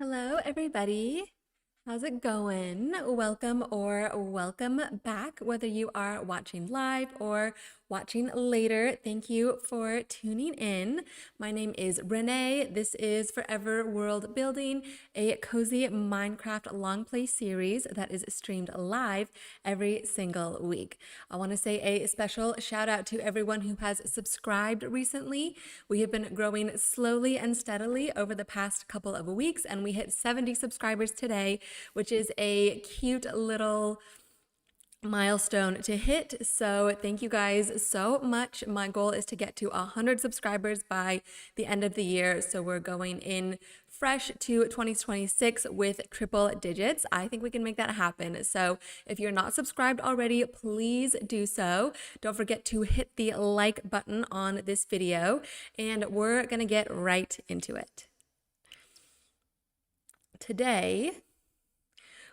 Hello, everybody. How's it going? Welcome or welcome back, whether you are watching live or watching later. Thank you for tuning in. My name is Renee. This is Forever World Building, a cozy Minecraft long play series that is streamed live every single week. I want to say a special shout out to everyone who has subscribed recently. We have been growing slowly and steadily over the past couple of weeks, and we hit 70 subscribers today, which is a cute little milestone to hit. So thank you guys so much. My goal is to get to 100 subscribers by the end of the year. So we're going in fresh to 2026 with triple digits. I think we can make that happen. So if you're not subscribed already, please do so. Don't forget to hit the like button on this video, and we're gonna get right into it. Today,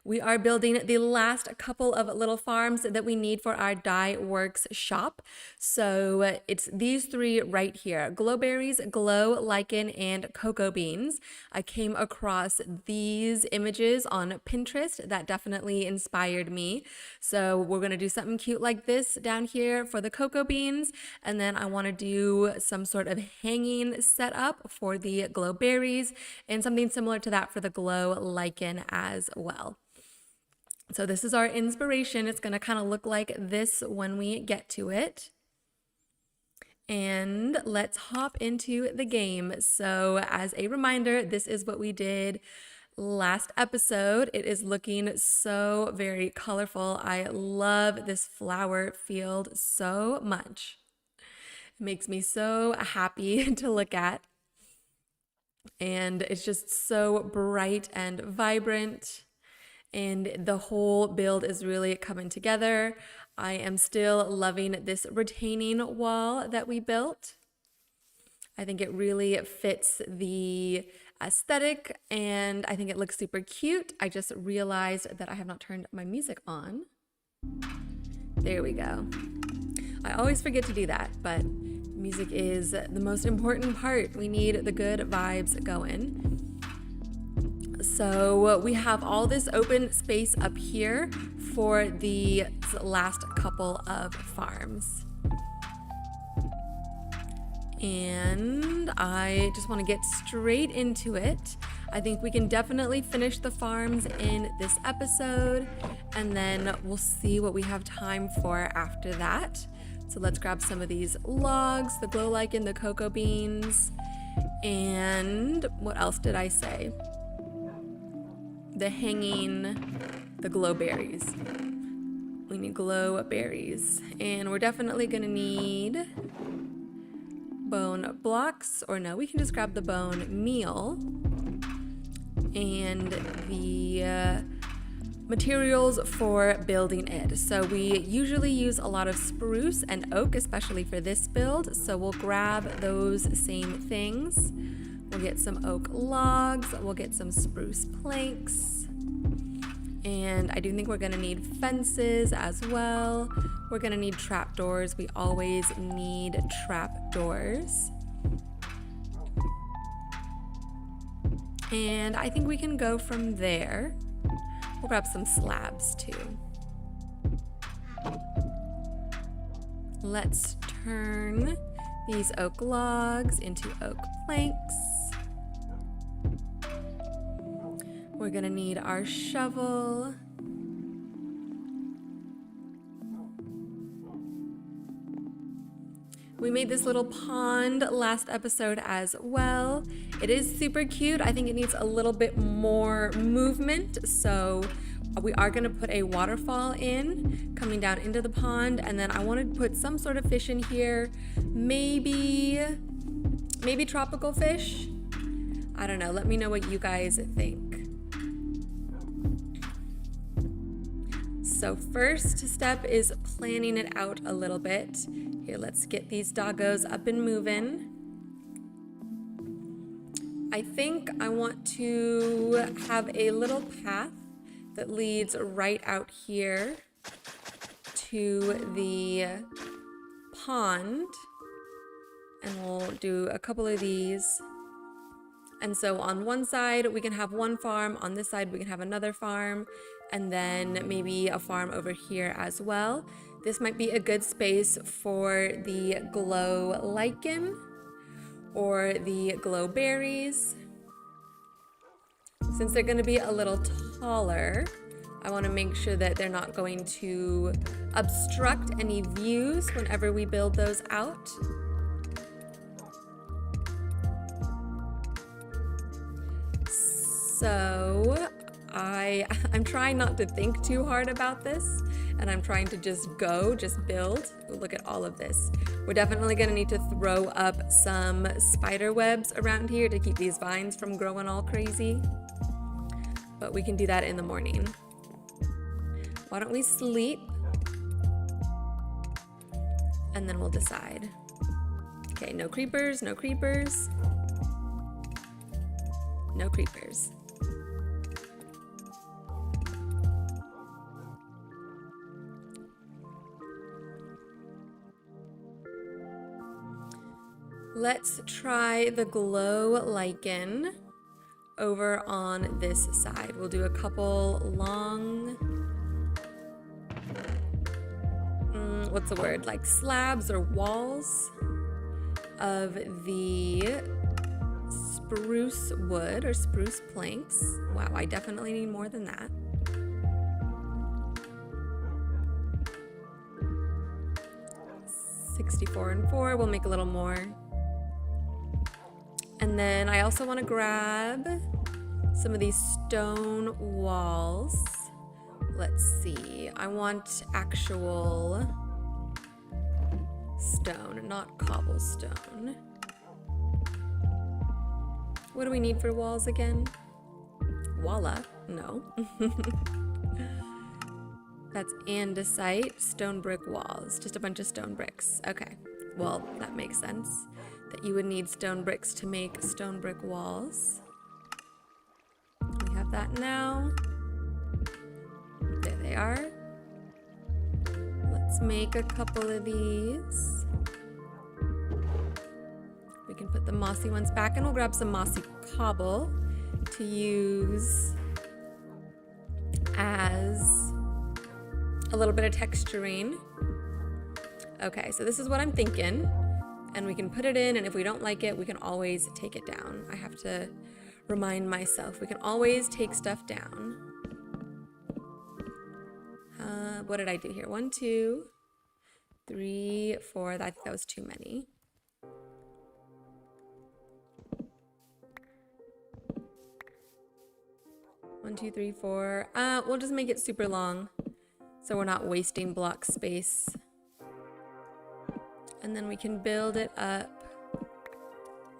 we are building the last couple of little farms that we need for our Dye Works shop. So it's these three right here: glowberries, glow, lichen, and cocoa beans. I came across these images on Pinterest that definitely inspired me. So we're gonna do something cute like this down here for the cocoa beans, and then I want to do some sort of hanging setup for the glowberries and something similar to that for the glow lichen as well. So this is our inspiration. It's going to kind of look like this when we get to it. And let's hop into the game. So as a reminder, this is what we did last episode. It is looking so very colorful. I love this flower field so much. It makes me so happy to look at. And it's just so bright and vibrant. And the whole build is really coming together. I am still loving this retaining wall that we built. I think it really fits the aesthetic, and I think it looks super cute. I just realized that I have not turned my music on. There we go. I always forget to do that, but music is the most important part. We need the good vibes going. So we have all this open space up here for the last couple of farms. And I just want to get straight into it. I think we can definitely finish the farms in this episode, and then we'll see what we have time for after that. So let's grab some of these logs, the glow lichen, the cocoa beans, and what else did I say? The hanging, the glowberries. We need glowberries, and we're definitely gonna need bone blocks, or no, we can just grab the bone meal and the materials for building it. So we usually use a lot of spruce and oak, especially for this build, so we'll grab those same things. We'll get some oak logs, we'll get some spruce planks, and I do think we're gonna need fences as well. We're gonna need trapdoors. We always need trapdoors. And I think we can go from there. We'll grab some slabs too. Let's turn these oak logs into oak planks. We're gonna need our shovel. We made this little pond last episode as well. It is super cute. I think it needs a little bit more movement, so we are gonna put a waterfall in, coming down into the pond, and then I wanna put some sort of fish in here, maybe tropical fish. I don't know, let me know what you guys think. So first step is planning it out a little bit. Here, let's get these doggos up and moving. I think I want to have a little path that leads right out here to the pond. And we'll do a couple of these And so on one side, we can have one farm. On this side, we can have another farm. And then maybe a farm over here as well. This might be a good space for the glow lichen or the glowberries. Since they're going to be a little taller, I want to make sure that they're not going to obstruct any views whenever we build those out. So I'm trying not to think too hard about this, and I'm trying to just build. Look at all of this. We're definitely gonna need to throw up some spider webs around here to keep these vines from growing all crazy, but we can do that in the morning. Why don't we sleep? And then we'll decide. Okay, no creepers, no creepers. No creepers. Let's try the glow lichen over on this side. We'll do a couple long, what's the word? Like slabs or walls of the spruce wood or spruce planks. Wow, I definitely need more than that. $64 and 4, we'll make a little more. And then I also want to grab some of these stone walls. Let's see, I want actual stone, not cobblestone. What do we need for walls again? Walla? No. That's andesite, stone brick walls, just a bunch of stone bricks. Okay, well, that makes sense that you would need stone bricks to make stone brick walls. We have that now. There they are. Let's make a couple of these. We can put the mossy ones back, and we'll grab some mossy cobble to use as a little bit of texturing. Okay, so this is what I'm thinking. And we can put it in, and if we don't like it, we can always take it down. I have to remind myself, we can always take stuff down. What did I do here? 1, 2, 3, 4. I think that was too many. One, two, three, 4. We'll just make it super long so we're not wasting block space. And then we can build it up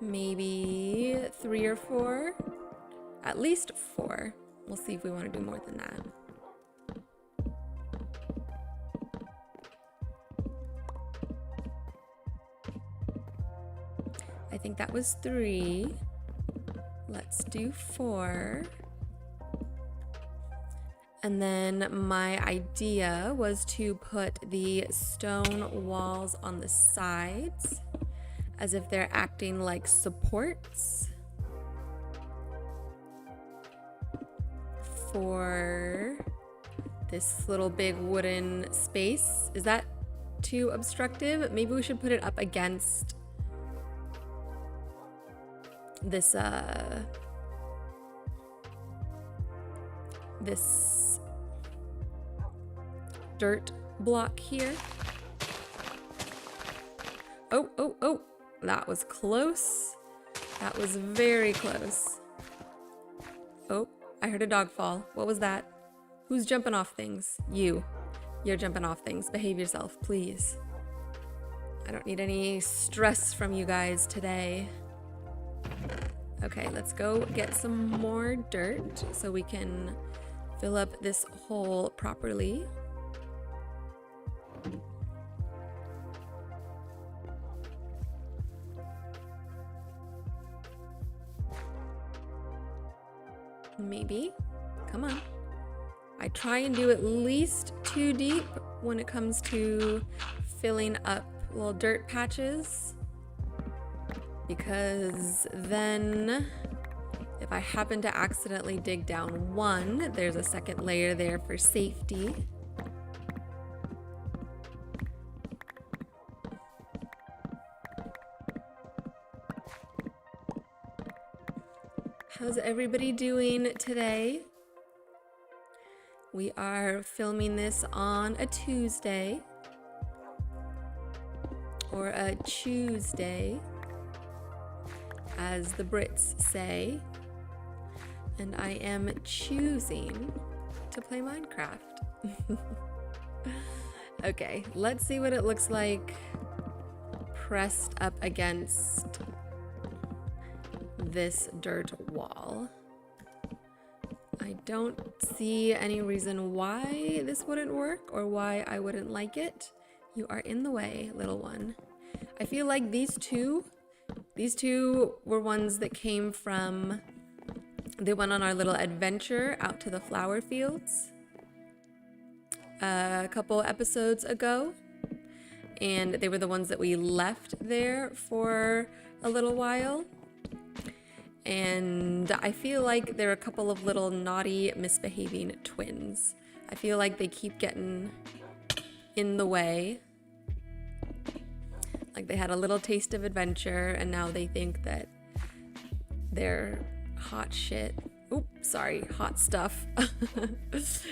maybe 3 or 4, at least 4. We'll see if we want to do more than that. I think that was 3. Let's do 4. And then my idea was to put the stone walls on the sides as if they're acting like supports for this little big wooden space. Is that too obstructive? Maybe we should put it up against this this dirt block here. Oh, that was close. That was very close. Oh, I heard a dog fall. What was that? Who's jumping off things? You. You're jumping off things. Behave yourself, please. I don't need any stress from you guys today. Okay, let's go get some more dirt so we can fill up this hole properly. Maybe. Come on. I try and do at least 2 deep when it comes to filling up little dirt patches, because then If I happen to accidentally dig down one, there's a second layer there for safety. How's everybody doing today? We are filming this on a Tuesday, or a Tuesday, as the Brits say, and I am choosing to play Minecraft. Okay, let's see what it looks like pressed up against this dirt wall. I don't see any reason why this wouldn't work or why I wouldn't like it. You are in the way, little one. I feel like these two were ones that came from, they went on our little adventure out to the flower fields a couple episodes ago, and they were the ones that we left there for a little while. And I feel like they're a couple of little naughty, misbehaving twins. I feel like they keep getting in the way. Like they had a little taste of adventure and now they think that they're hot shit. Oop, sorry, hot stuff.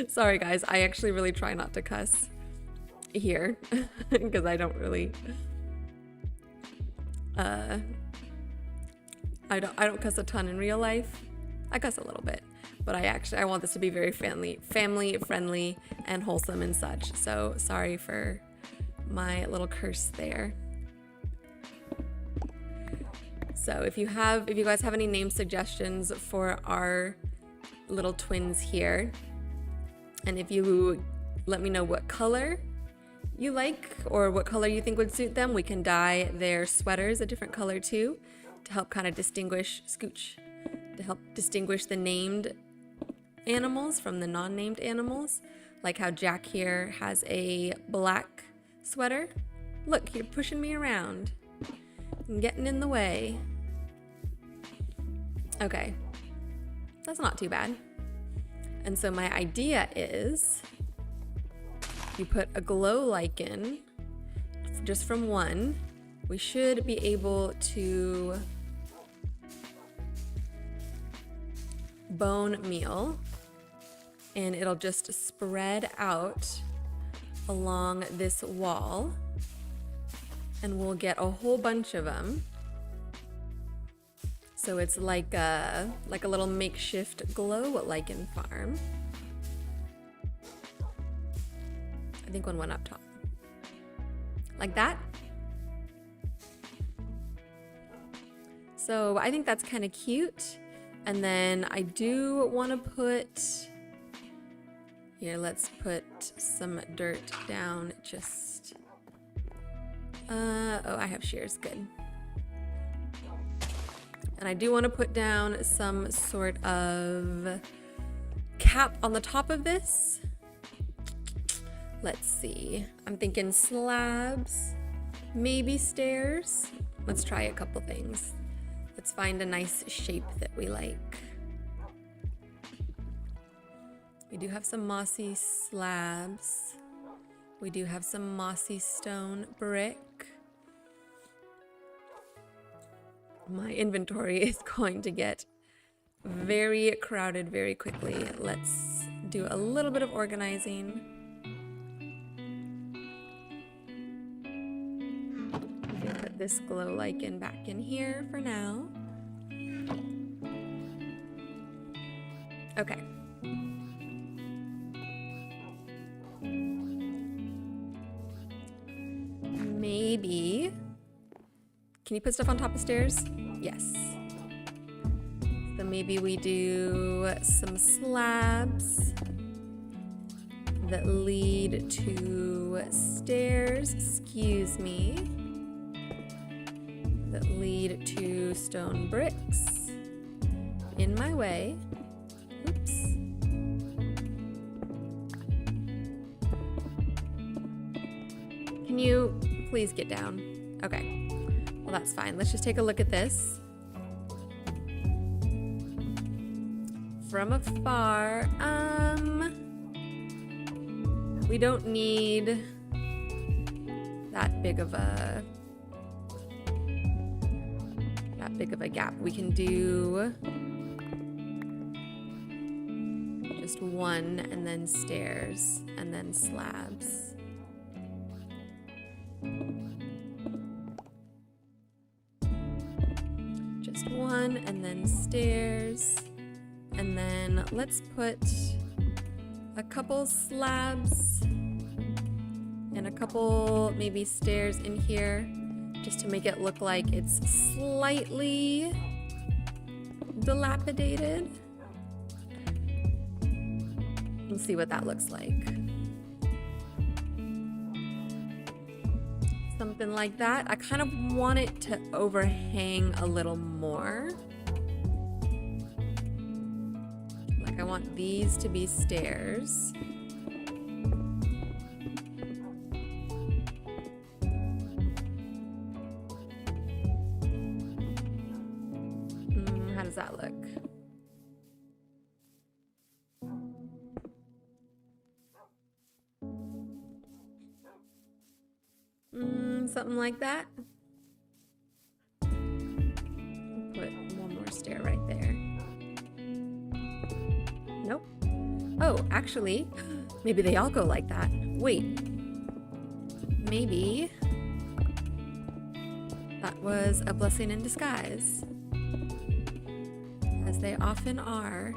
Sorry guys, I actually really try not to cuss here because I don't really I don't cuss a ton in real life. I cuss a little bit, but I want this to be very family friendly and wholesome and such. So sorry for my little curse there. So if you guys have any name suggestions for our little twins here, and if you let me know what color you like or what color you think would suit them, we can dye their sweaters a different color too, to help kind of distinguish the named animals from the non-named animals. Like how Jack here has a black sweater. Look, you're pushing me around and getting in the way. Okay, that's not too bad. And so my idea is you put a glow lichen just from one. We should be able to bone meal, and it'll just spread out along this wall, and we'll get a whole bunch of them. So it's like a little makeshift glow lichen farm. I think one went up top. Like that. So I think that's kind of cute. And then I do want to put, here, let's put some dirt down just, oh, I have shears, good. And I do want to put down some sort of cap on the top of this. Let's see, I'm thinking slabs, maybe stairs. Let's try a couple things. Let's find a nice shape that we like. We do have some mossy slabs. We do have some mossy stone brick. My inventory is going to get very crowded very quickly. Let's do a little bit of organizing. Put this glow lichen back in here for now. Okay. Maybe. Can you put stuff on top of stairs? Yes. So maybe we do some slabs that lead to stairs, excuse me, that lead to stone bricks in my way. Oops. Can you please get down? Okay, well that's fine. Let's just take a look at this. from afar. We don't need that big of a gap. We can do just one and then stairs and then slabs. Just one and then stairs. And then let's put a couple slabs and a couple maybe stairs in here just to make it look like it's slightly dilapidated. We'll see what that looks like. Something like that. I kind of want it to overhang a little more. Like I want these to be stairs. How does that look? Something like that. Put one more stair right there. Nope. Oh, actually, maybe they all go like that. Wait. Maybe that was a blessing in disguise, as they often are.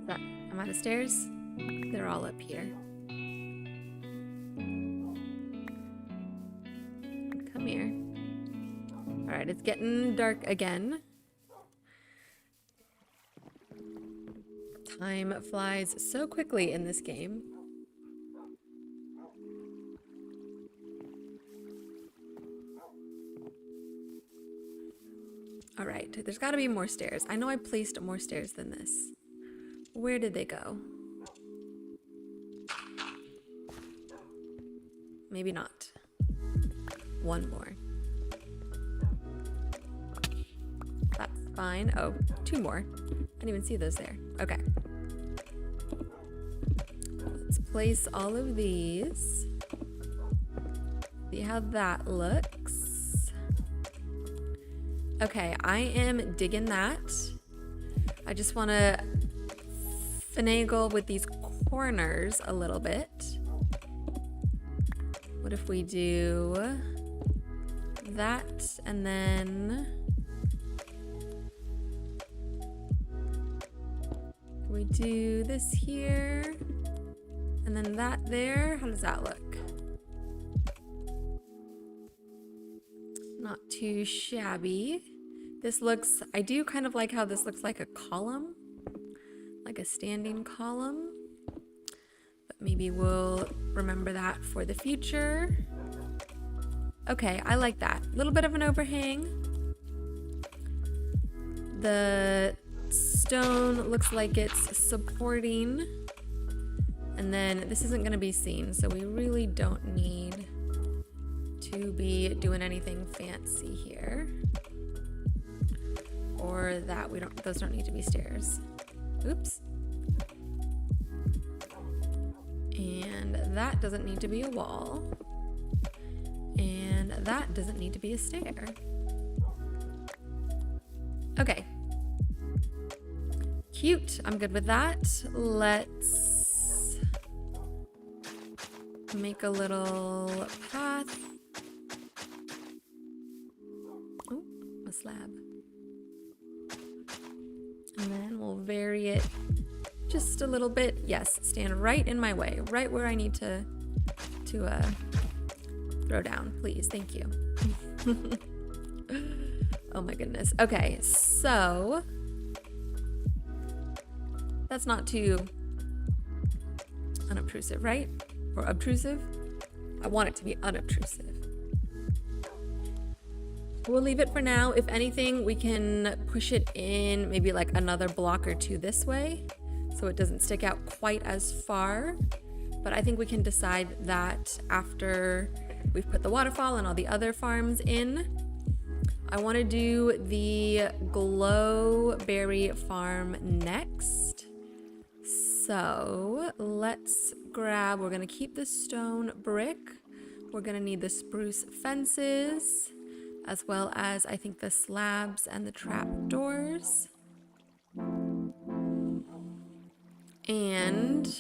I'm out of stairs. They're all up here. Come here. All right, it's getting dark again. Time flies so quickly in this game. All right, there's got to be more stairs. I know I placed more stairs than this. Where did they go? Maybe not. One more. That's fine. Oh, two more. I didn't even see those there. Okay. Let's place all of these. See how that looks. Okay, I am digging that. I just want to finagle with these corners a little bit. What if we do that and then we do this here and then that there? How does that look? Not too shabby. This looks, I do kind of like how this looks like a column, like a standing column. Maybe we'll remember that for the future. Okay, I like that. A little bit of an overhang. The stone looks like it's supporting. And then this isn't going to be seen, so we really don't need to be doing anything fancy here. Or that, those don't need to be stairs. Oops. And that doesn't need to be a wall. And that doesn't need to be a stair. Okay. Cute. I'm good with that. Let's make a little path. Oh, a slab. And then we'll vary it just a little bit. Yes, stand right in my way, right where I need to throw down, please. Thank you. Oh my goodness. Okay, so that's not too unobtrusive, right? Or obtrusive? I want it to be unobtrusive. We'll leave it for now. If anything, we can push it in maybe like another block or two this way, so it doesn't stick out quite as far. But I think we can decide that after we've put the waterfall and all the other farms in. I want to do the Glowberry farm next. So let's grab, we're going to keep the stone brick. We're going to need the spruce fences, as well as I think the slabs and the trap doors. And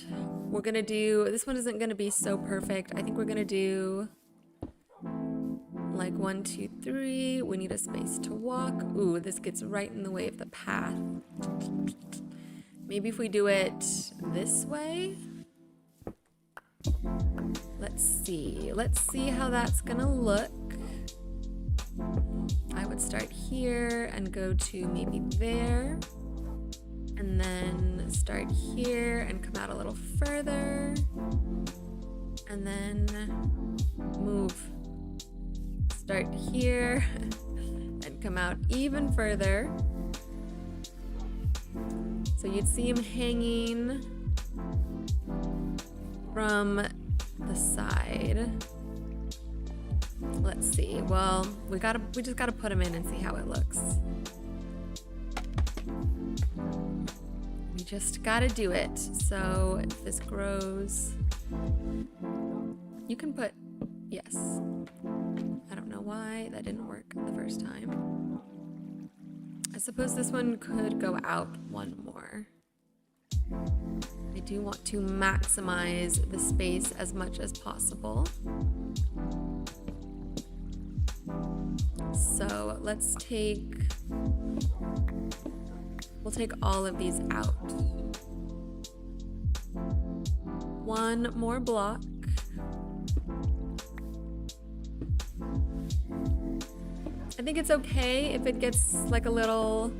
we're going to do, this one isn't going to be so perfect. I think we're going to do like 1, 2, 3. We need a space to walk. Ooh, this gets right in the way of the path. Maybe if we do it this way. Let's see. Let's see how that's gonna look. I would start here and go to maybe there. And then start here and come out a little further. And then move. Start here and come out even further. So you'd see him hanging from the side. Let's see. Well, we just gotta put him in and see how it looks. We just gotta do it. So if this grows, you can put, yes. I don't know why that didn't work the first time. I suppose this one could go out one more. I do want to maximize the space as much as possible. So let's we'll take all of these out. One more block. I think it's okay if it gets like a little,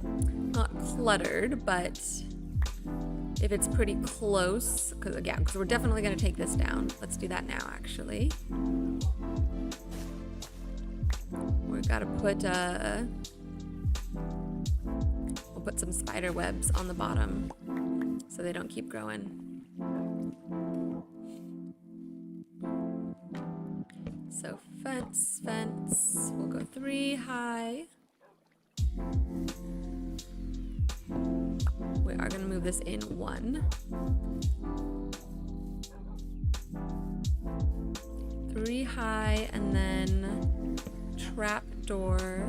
not cluttered, but if it's pretty close, because we're definitely going to take this down. Let's do that now, actually. We've got to put, we'll put some spider webs on the bottom so they don't keep growing. So fence, we'll go 3 high. We are going to move this in 1. 3 high, and then trap door.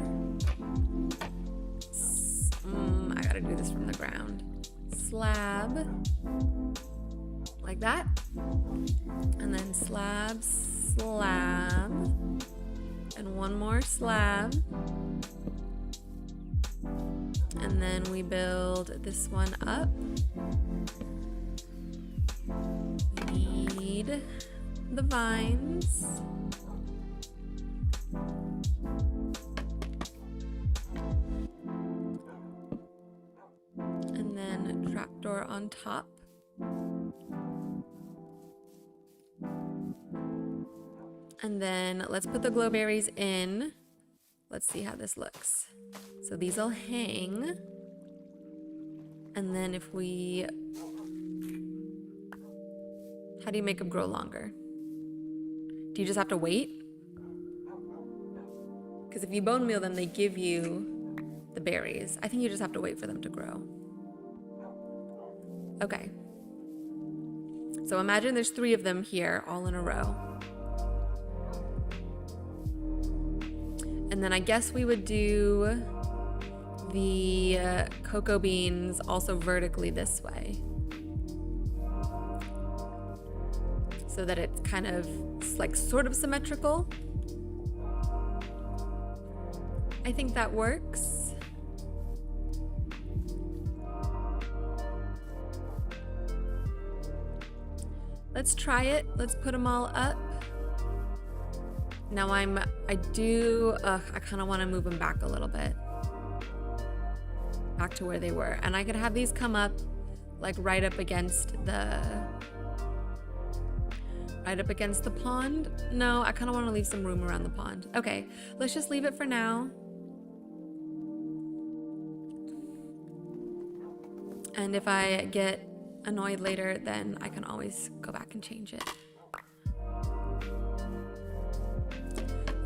I gotta do this from the ground. Slab, like that. And then slab, slab, and 1 more slab. And then we build this one up. Need the vines. And then trapdoor on top. And then let's put the glowberries in. Let's see how this looks. So these will hang. And then if we, how do you make them grow longer? Do you just have to wait? Because if you bone meal them, they give you the berries. I think you just have to wait for them to grow. Okay. So imagine there's 3 of them here, all in a row. And then I guess we would do the cocoa beans also vertically this way, so that it's kind of like sort of symmetrical. I think that works. Let's try it. Let's put them all up. Now I kind of want to move them back a little bit. Back to where they were. And I could have these come up like right up against the pond. No, I kind of want to leave some room around the pond. Okay, let's just leave it for now. And if I get annoyed later, then I can always go back and change it.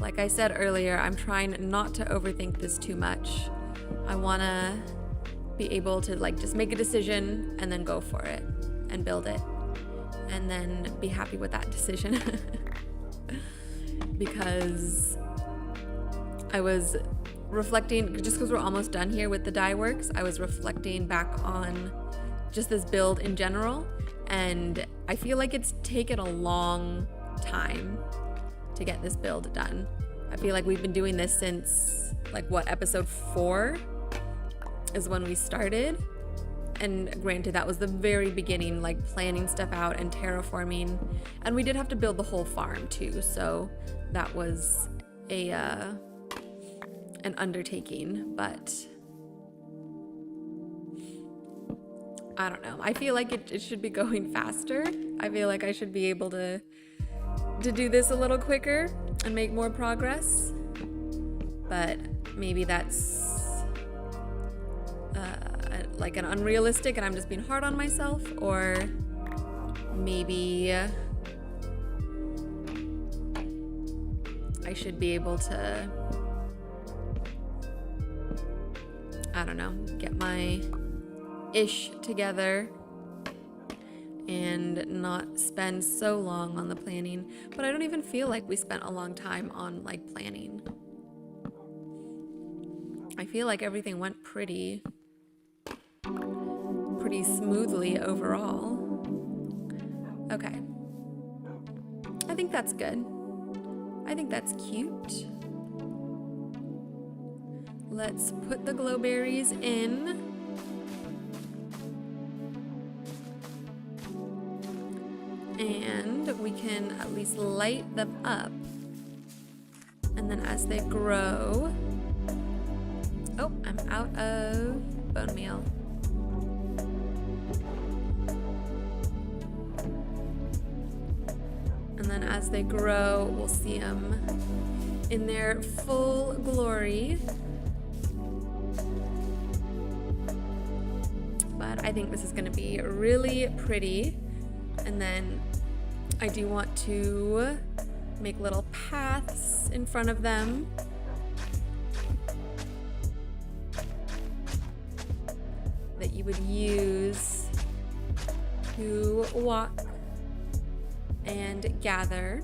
Like I said earlier, I'm trying not to overthink this too much. I wanna be able to like just make a decision and then go for it and build it and then be happy with that decision. Because I was reflecting, just because we're almost done here with the dye works, I was reflecting back on just this build in general, and I feel like it's taken a long time to get this build done. I feel like we've been doing this since like what, episode 4 is when we started, and granted that was the very beginning, like planning stuff out and terraforming, and we did have to build the whole farm too, so that was a an undertaking, but I don't know. I feel like it should be going faster. I feel like I should be able to do this a little quicker and make more progress, but maybe that's like an unrealistic and I'm just being hard on myself, or maybe I should be able to, I don't know, get my ish together and not spend so long on the planning. But I don't even feel like we spent a long time on like planning. I feel like everything went pretty smoothly overall. Okay. I think that's good. I think that's cute. Let's put the glowberries in. And we can at least light them up. And then as they grow... Oh, I'm out of bone meal. And then as they grow, we'll see them in their full glory. But I think this is going to be really pretty. And then I do want to make little paths in front of them. That you would use to walk and gather.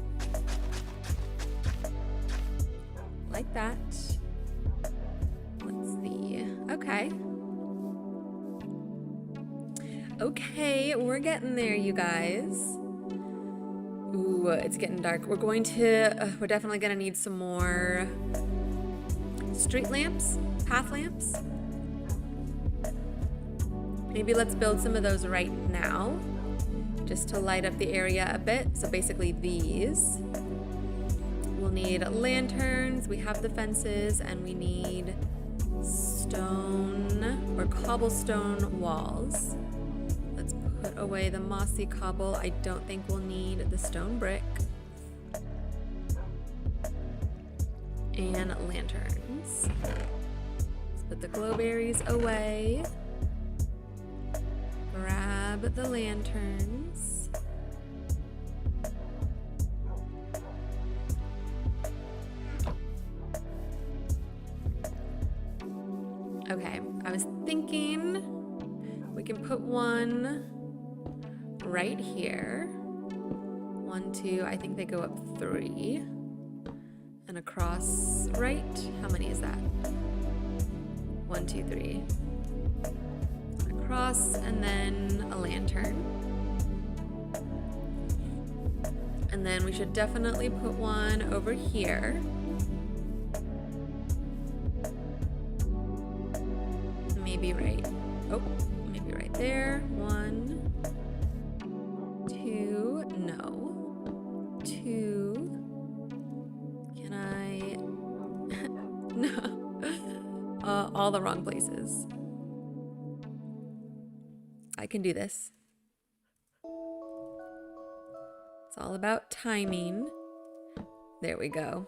Like that. Let's see. Okay. Okay, we're getting there, you guys. Ooh, it's getting dark. We're definitely gonna need some more street lamps, path lamps. Maybe let's build some of those right now, just to light up the area a bit. So basically these. We'll need lanterns, we have the fences, and we need stone or cobblestone walls. Let's put away the mossy cobble. I don't think we'll need the stone brick. And lanterns. Let's put the glowberries away. Grab the lanterns. Okay, I was thinking we can put one right here. 1, 2, I think they go up 3. And across, right? How many is that? 1, 2, 3. Across, and then a lantern. And then we should definitely put one over here. Maybe right, maybe right there. 1, 2, no. 2, can I, no, all the wrong places. I can do this. It's all about timing. There we go.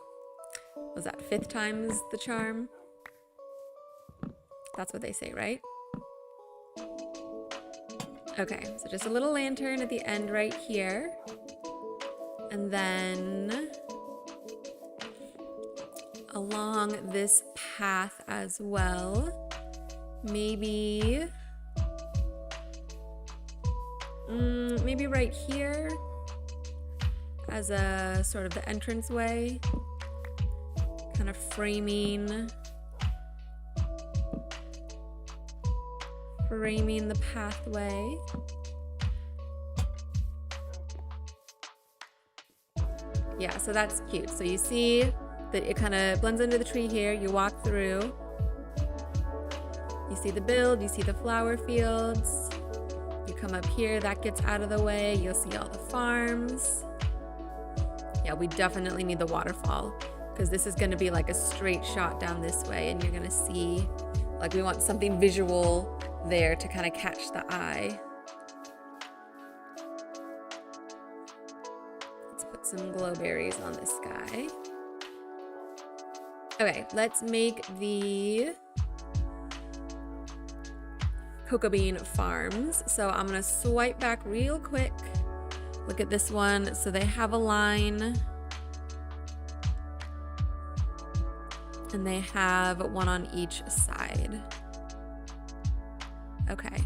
Was that 5th time's the charm? That's what they say, right? Okay, so just a little lantern at the end right here. And then along this path as well. Maybe maybe right here as a sort of the entranceway, kind of framing the pathway. Yeah, so that's cute. So you see that it kind of blends into the tree here. You walk through, you see the build, you see the flower fields. You come up here, that gets out of the way. You'll see all the farms. Yeah, we definitely need the waterfall because this is gonna be like a straight shot down this way, and you're gonna see, like, we want something visual there to kind of catch the eye. Let's put some glowberries on this guy. Okay, let's make the cocoa bean farms. So I'm gonna swipe back real quick. Look at this one. So they have a line and they have one on each side. Okay.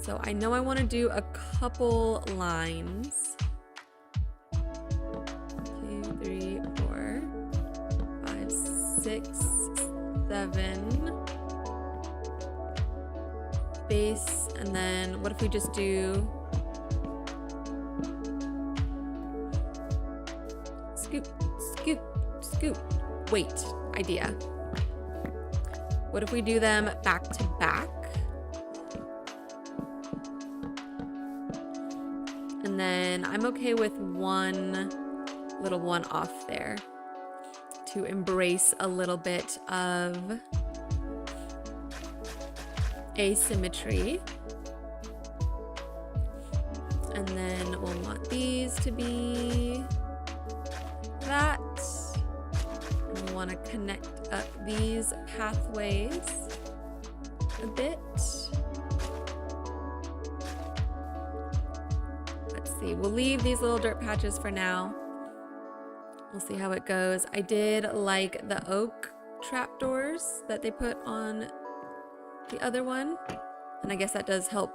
So I know I want to do a couple lines. 2, 3, 4, 5, 6, 7. Base, and then what if we just do scoop, scoop, scoop. Wait, idea. What if we do them back to back? And then I'm okay with one little one off there to embrace a little bit of asymmetry. And then we'll want these to be that. And we want to connect up these pathways a bit. Let's see, we'll leave these little dirt patches for now. We'll see how it goes. I did like the oak trapdoors that they put on the other one, and I guess that does help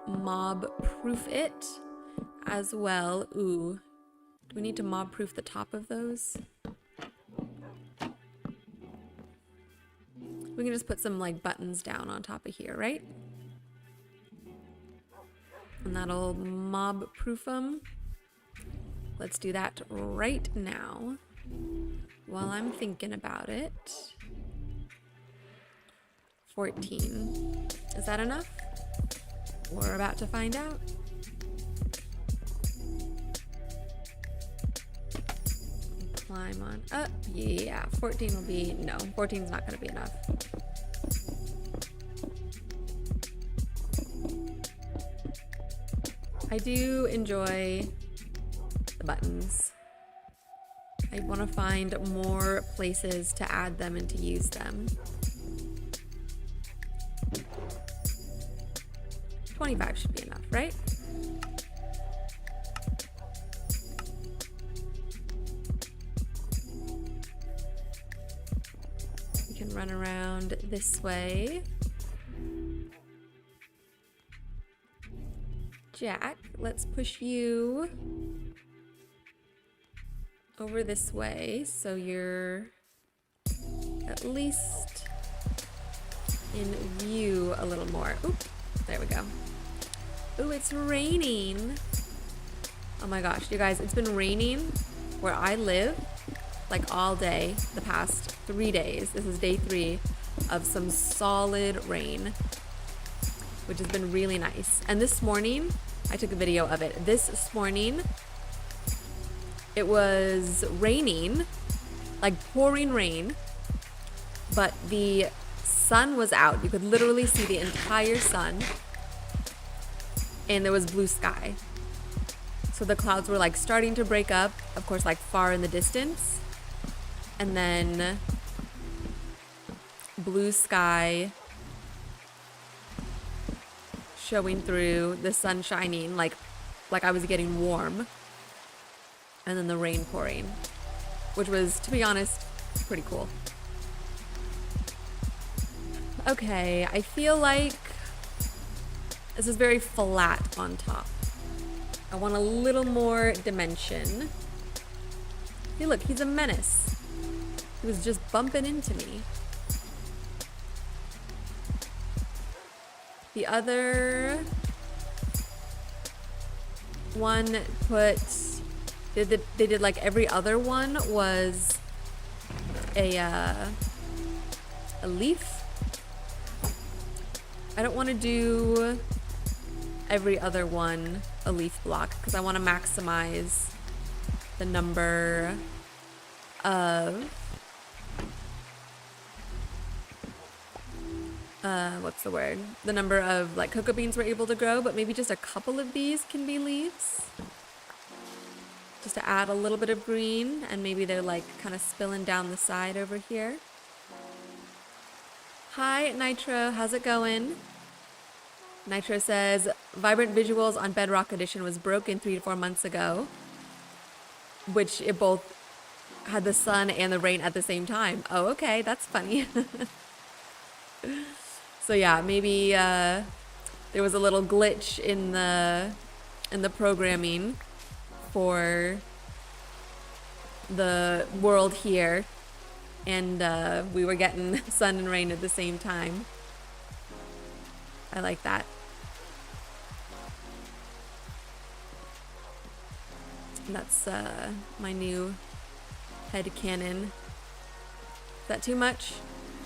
mob proof it as well. Ooh, do we need to mob proof the top of those? We can just put some like buttons down on top of here, right? And that'll mob proof them. Let's do that right now while I'm thinking about it. 14. Is that enough? We're about to find out. Climb on up. Yeah, 14 will be, no, 14 is not going to be enough. I do enjoy the buttons. I want to find more places to add them and to use them. 25 should be enough, right? We can run around this way. Jack, let's push you over this way so you're at least in view a little more. Oop, there we go. Ooh, it's raining. Oh my gosh, you guys, it's been raining where I live like all day the past 3 days. This is day 3 of some solid rain, which has been really nice. And this morning, I took a video of it. This morning, it was raining, like pouring rain, but the sun was out. You could literally see the entire sun, and there was blue sky. So the clouds were like starting to break up, of course, like far in the distance, and then blue sky showing through, the sun shining, like I was getting warm, and then the rain pouring, which was, to be honest, Pretty cool. Okay, I feel like this is very flat on top. I want a little more dimension. Hey, look, he's a menace. He was just bumping into me. The other one they did like every other one was a leaf. I don't want to do every other one a leaf block because I want to maximize the number of what's the word? The number of like cocoa beans we're able to grow, but maybe just a couple of these can be leaves. Just to add a little bit of green, and maybe they're like kind of spilling down the side over here. Hi, Nitro, how's it going? Nitro says, Vibrant Visuals on Bedrock Edition was broken 3 to 4 months ago, which it both had the sun and the rain at the same time. Oh, okay, that's funny. So yeah, maybe there was a little glitch in the programming for the world here, and we were getting sun and rain at the same time. I like that. That's my new headcanon. Is that too much?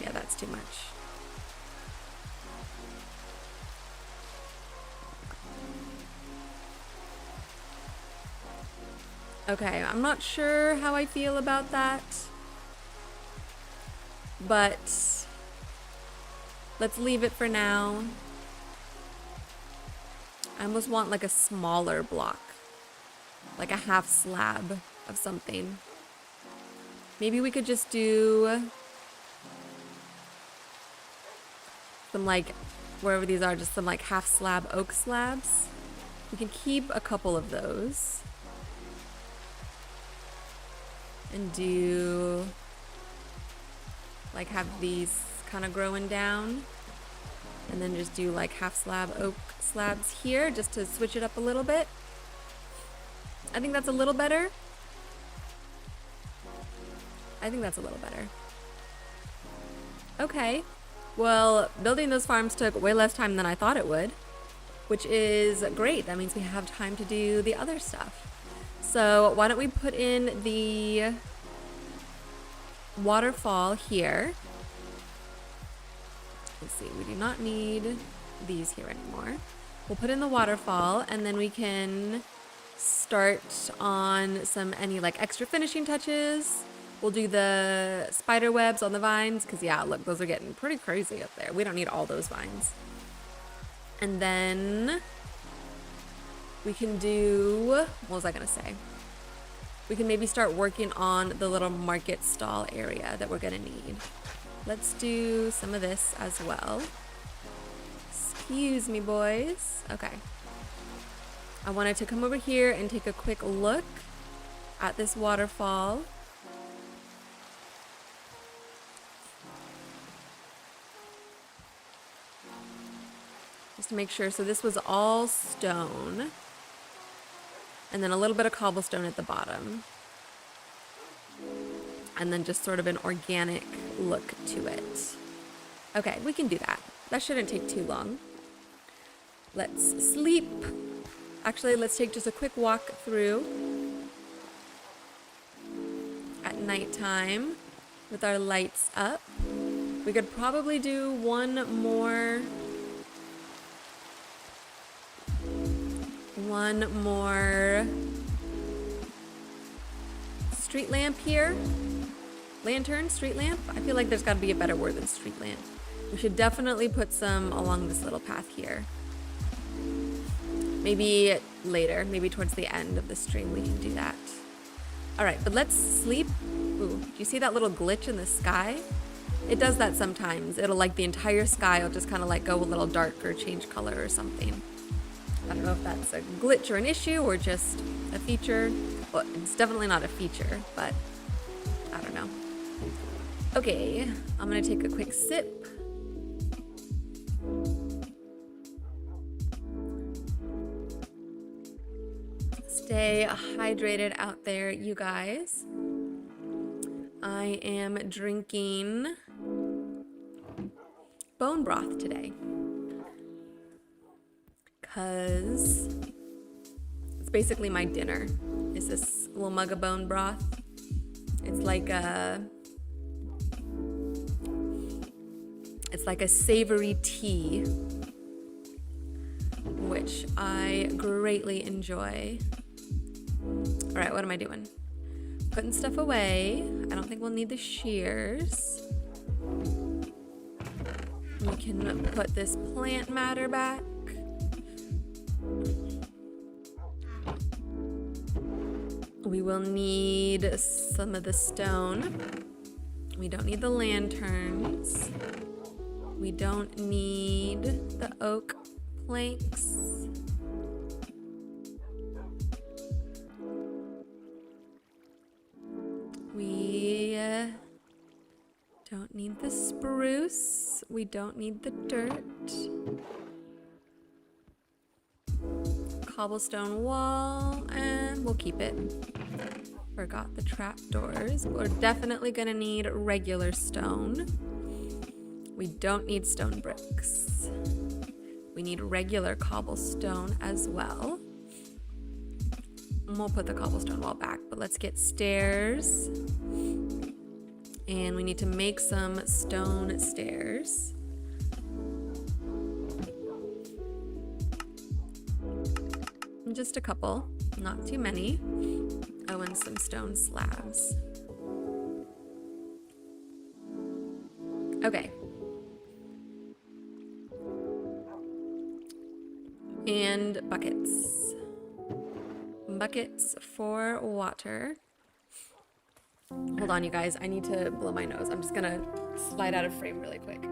Yeah, that's too much. Okay, I'm not sure how I feel about that, but let's leave it for now. I almost want like a smaller block, like a half slab of something. Maybe we could just do some like, wherever these are, just some like half slab oak slabs. We can keep a couple of those. And do like have these kind of growing down, and then just do like half slab oak slabs here just to switch it up a little bit. I think that's a little better. I think that's a little better. Okay, well, building those farms took way less time than I thought it would, which is great. That means we have time to do the other stuff. So why don't we put in the waterfall here. Let's see, we do not need these here anymore. We'll put in the waterfall, and then we can start on any like extra finishing touches. We'll do the spider webs on the vines, because yeah, look, those are getting pretty crazy up there. We don't need all those vines. And then we can do, what was I gonna say? We can maybe start working on the little market stall area that we're gonna need. Let's do some of this as well. Excuse me, boys. Okay. I wanted to come over here and take a quick look at this waterfall. Just to make sure. So this was all stone. And then a little bit of cobblestone at the bottom. And then just sort of an organic look to it. Okay, we can do that. That shouldn't take too long. Let's sleep. Actually, let's take just a quick walk through at nighttime with our lights up. We could probably do one more street lamp here. Lantern, street lamp. I feel like there's got to be a better word than street lamp. We should definitely put some along this little path here. Maybe later, maybe towards the end of the stream we can do that. All right, but let's sleep. Ooh, do you see that little glitch in the sky? It does that sometimes. It'll like the entire sky will just kind of like go a little dark or change color or something. I don't know if that's a glitch or an issue or just a feature. Well, it's definitely not a feature, but I don't know. Okay, I'm gonna take a quick sip. Stay hydrated out there, you guys. I am drinking bone broth today because it's basically my dinner. Is this little mug of bone broth? It's like a savory tea, which I greatly enjoy. All right, what am I doing? Putting stuff away. I don't think we'll need the shears. We can put this plant matter back. We will need some of the stone. We don't need the lanterns. We don't need the oak planks. We don't need the spruce. We don't need the dirt. Cobblestone wall, and we'll keep it. Forgot the trapdoors. We're definitely gonna need regular stone. We don't need stone bricks. We need regular cobblestone as well. And we'll put the cobblestone wall back, but let's get stairs. And we need to make some stone stairs. Just a couple, not too many. Oh, and some stone slabs. Okay. And buckets. Buckets for water. Hold on, you guys. I need to blow my nose. I'm just gonna slide out of frame really quick.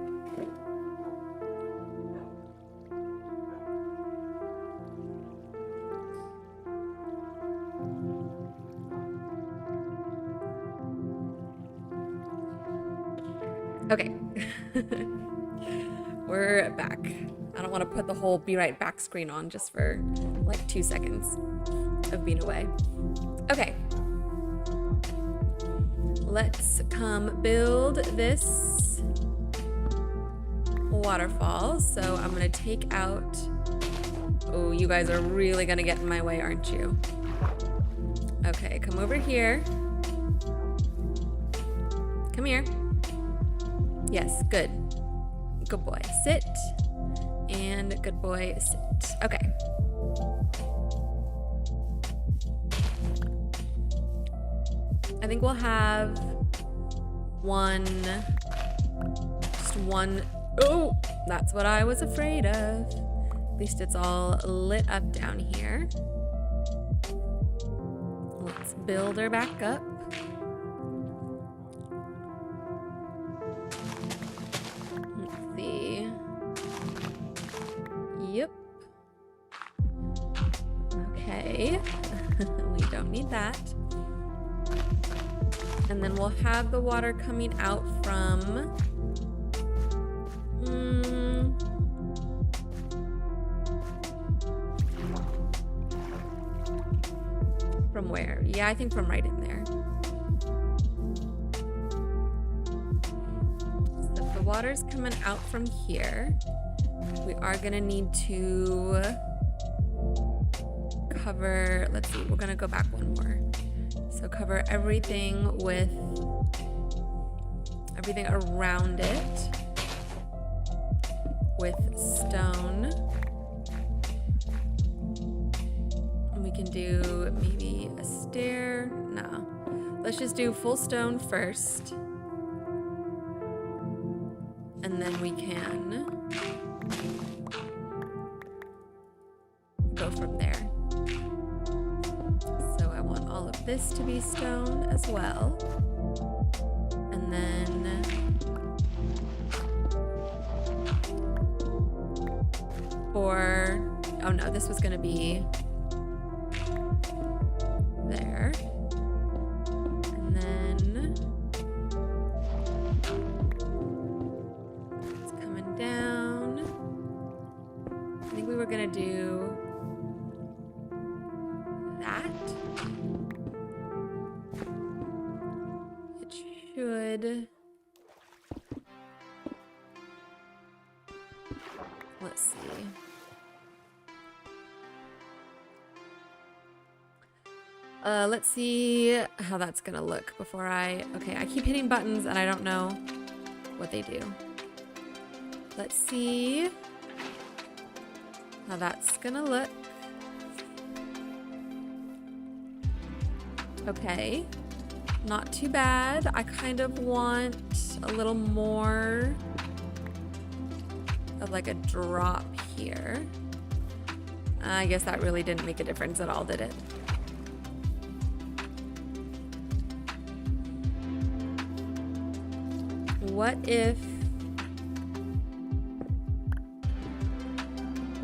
Okay. We're back. I don't want to put the whole be right back screen on just for like 2 seconds of being away. Okay. Let's come build this waterfall. So I'm going to take out... Oh, you guys are really going to get in my way, aren't you? Okay, come over here. Come here. Yes, good. Good boy, sit. And good boy, sit. Okay. I think we'll have just one. Oh, that's what I was afraid of. At least it's all lit up down here. Let's build her back up. Yep. Okay. We don't need that. And then we'll have the water coming out from... From where? Yeah, I think from right in there. So if the water's coming out from here, we are gonna need to cover, let's see, we're gonna go back one more. So cover everything with, everything around it with stone. And we can do maybe a stair, no. Let's just do full stone first. And then we can go from there. So I want all of this to be stone as well. And then oh no, this was gonna be there. And then down. I think we were gonna do that. It should. Let's see. Let's see how that's gonna look before okay, I keep hitting buttons and I don't know what they do. Let's see how that's gonna look. Okay, not too bad. I kind of want a little more of like a drop here. I guess that really didn't make a difference at all, did it? What if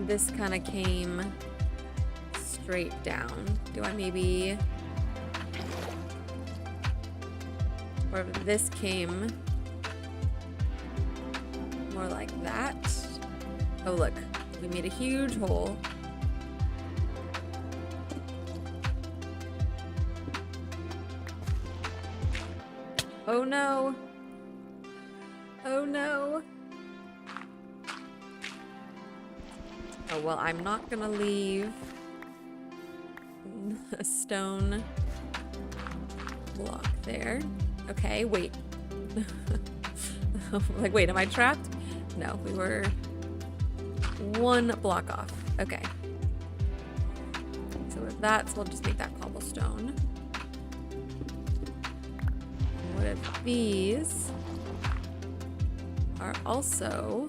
this kind of came straight down? Do I maybe, or if this came more like that? Oh look, we made a huge hole. Oh no. Oh no. Oh well, I'm not gonna leave a stone block there. Okay, wait. Like, wait, am I trapped? No, we were one block off. Okay. So with that, so we'll just make that cobblestone. And what if these are also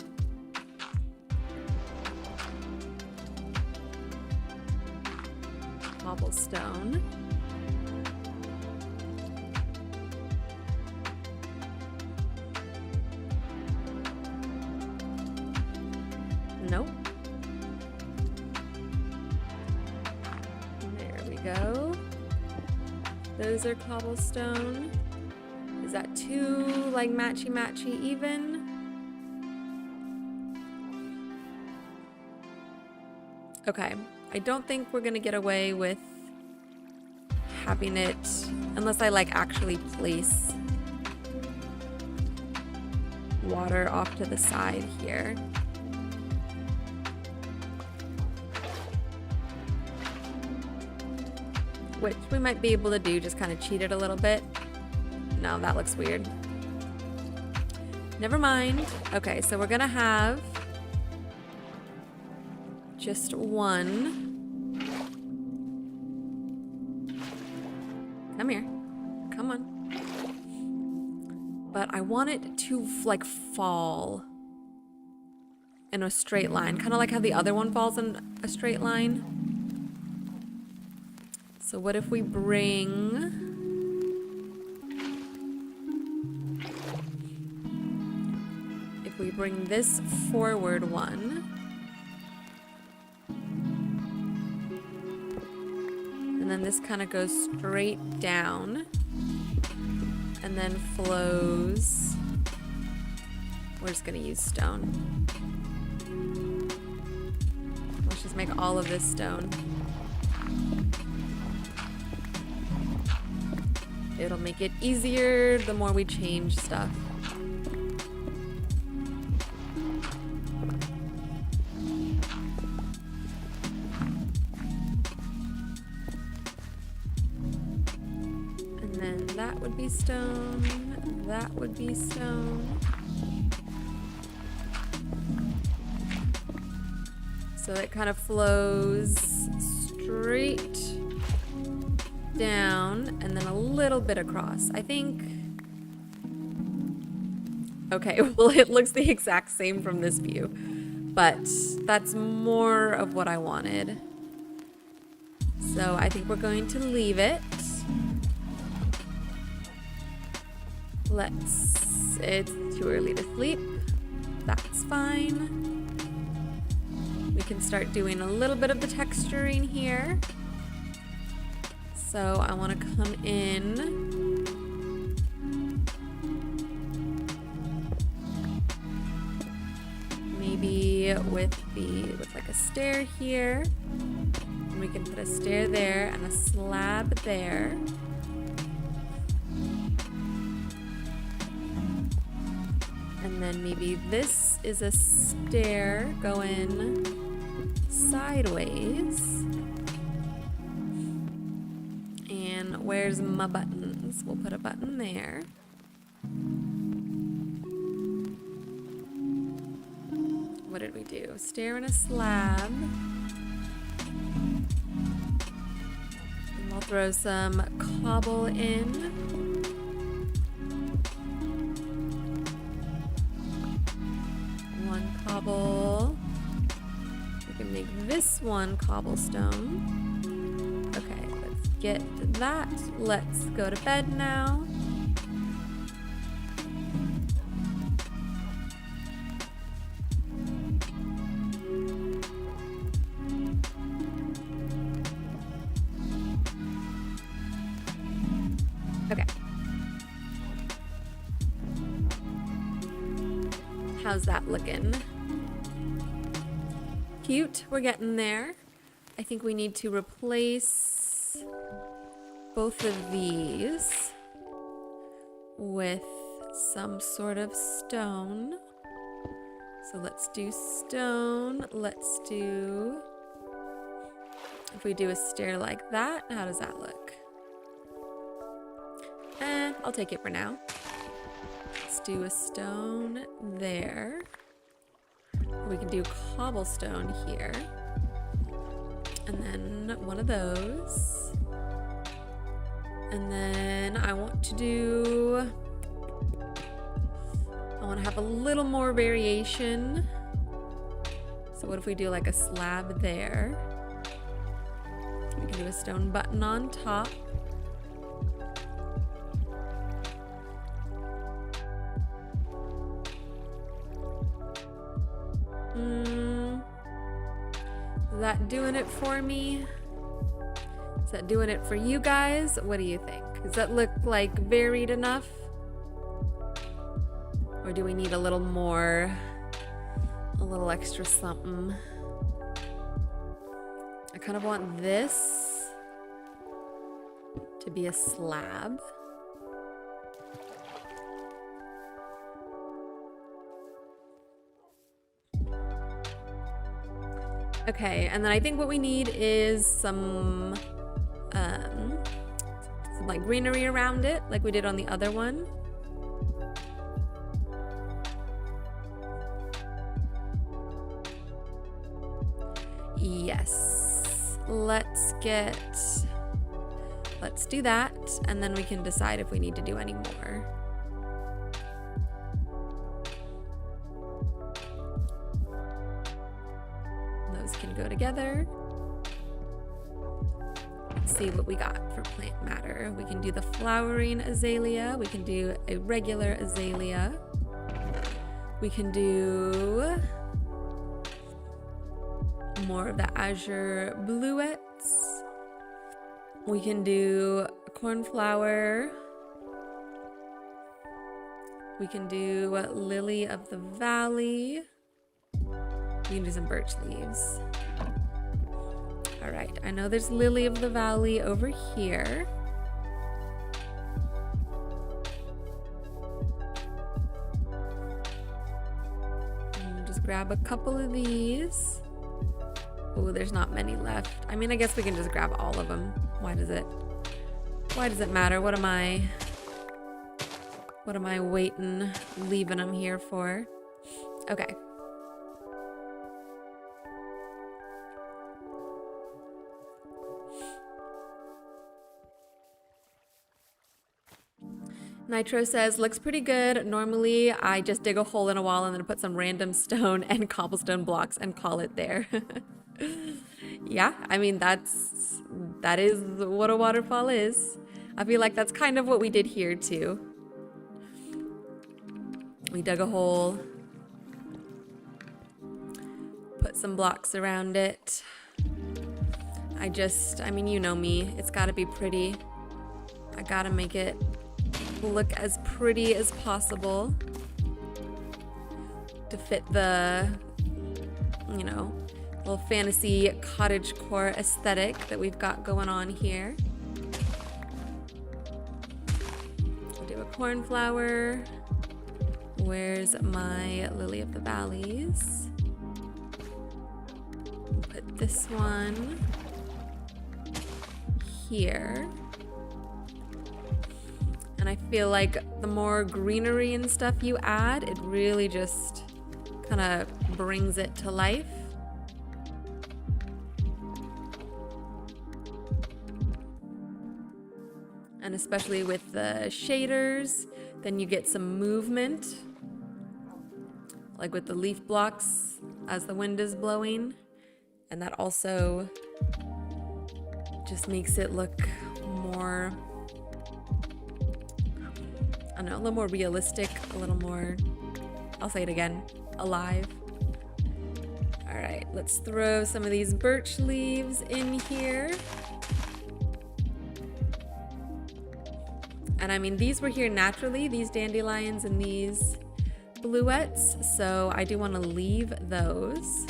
cobblestone? Nope. There we go. Those are cobblestone. Is that too like matchy even? Okay, I don't think we're gonna get away with having it unless I like actually place water off to the side here. Which we might be able to do, just kind of cheat it a little bit. No, that looks weird. Never mind. Okay, so we're gonna have just one. Come here. Come on. But I want it to like fall in a straight line, kind of like how the other one falls in a straight line. So what if we bring this forward one, and then this kind of goes straight down and then flows. We're just gonna use stone. Let's just make all of this stone. It'll make it easier the more we change stuff. And then that would be stone, that would be stone. So it kind of flows straight down and then a little bit across. I think. Okay, well, it looks the exact same from this view, but that's more of what I wanted. So I think we're going to leave it. It's too early to sleep. That's fine. We can start doing a little bit of the texturing here. So I want to come in maybe with like a stair here. And we can put a stair there and a slab there. And then maybe this is a stair going sideways. And where's my buttons? We'll put a button there. What did we do? Stair and a slab. And we'll throw some cobble in. Cobble. We can make this one cobblestone. Okay, let's get that. Let's go to bed now. Okay. How's that looking? Cute, we're getting there. I think we need to replace both of these with some sort of stone. So let's do stone. Let's do, if we do a stair like that, how does that look? I'll take it for now. Let's do a stone there. We can do cobblestone here. And then one of those. And then I want to have a little more variation. So what if we do like a slab there? We can do a stone button on top. Is that doing it for me? Is that doing it for you guys? What do you think? Does that look like varied enough? Or do we need a little more, a little extra something? I kind of want this to be a slab. Okay, and then I think what we need is some like greenery around it, like we did on the other one. Yes, let's do that, and then we can decide if we need to do any more. Those can go together. Let's see what we got for plant matter. We can do the flowering azalea. We can do a regular azalea. We can do more of the azure bluets. We can do a cornflower. We can do lily of the valley. We can do some birch leaves. All right, I know there's lily of the valley over here. And just grab a couple of these. Oh, there's not many left. I mean, I guess we can just grab all of them. Why does it matter? What am I waiting, leaving them here for? Okay. Nitro says, looks pretty good. Normally, I just dig a hole in a wall and then put some random stone and cobblestone blocks and call it there. Yeah, I mean, that is what a waterfall is. I feel like that's kind of what we did here too. We dug a hole, put some blocks around it. I mean, you know me, it's gotta be pretty. I gotta make it look as pretty as possible to fit the you know, little fantasy cottage-core aesthetic that we've got going on here. I'll do a cornflower. Where's my lily of the valleys? Put this one here. And I feel like the more greenery and stuff you add, it really just kind of brings it to life. And especially with the shaders, then you get some movement, like with the leaf blocks as the wind is blowing. And that also just makes it look more, I don't know, a little more realistic, a little more, I'll say it again, alive. All right, let's throw some of these birch leaves in here. And I mean, these were here naturally, these dandelions and these bluets, so I do want to leave those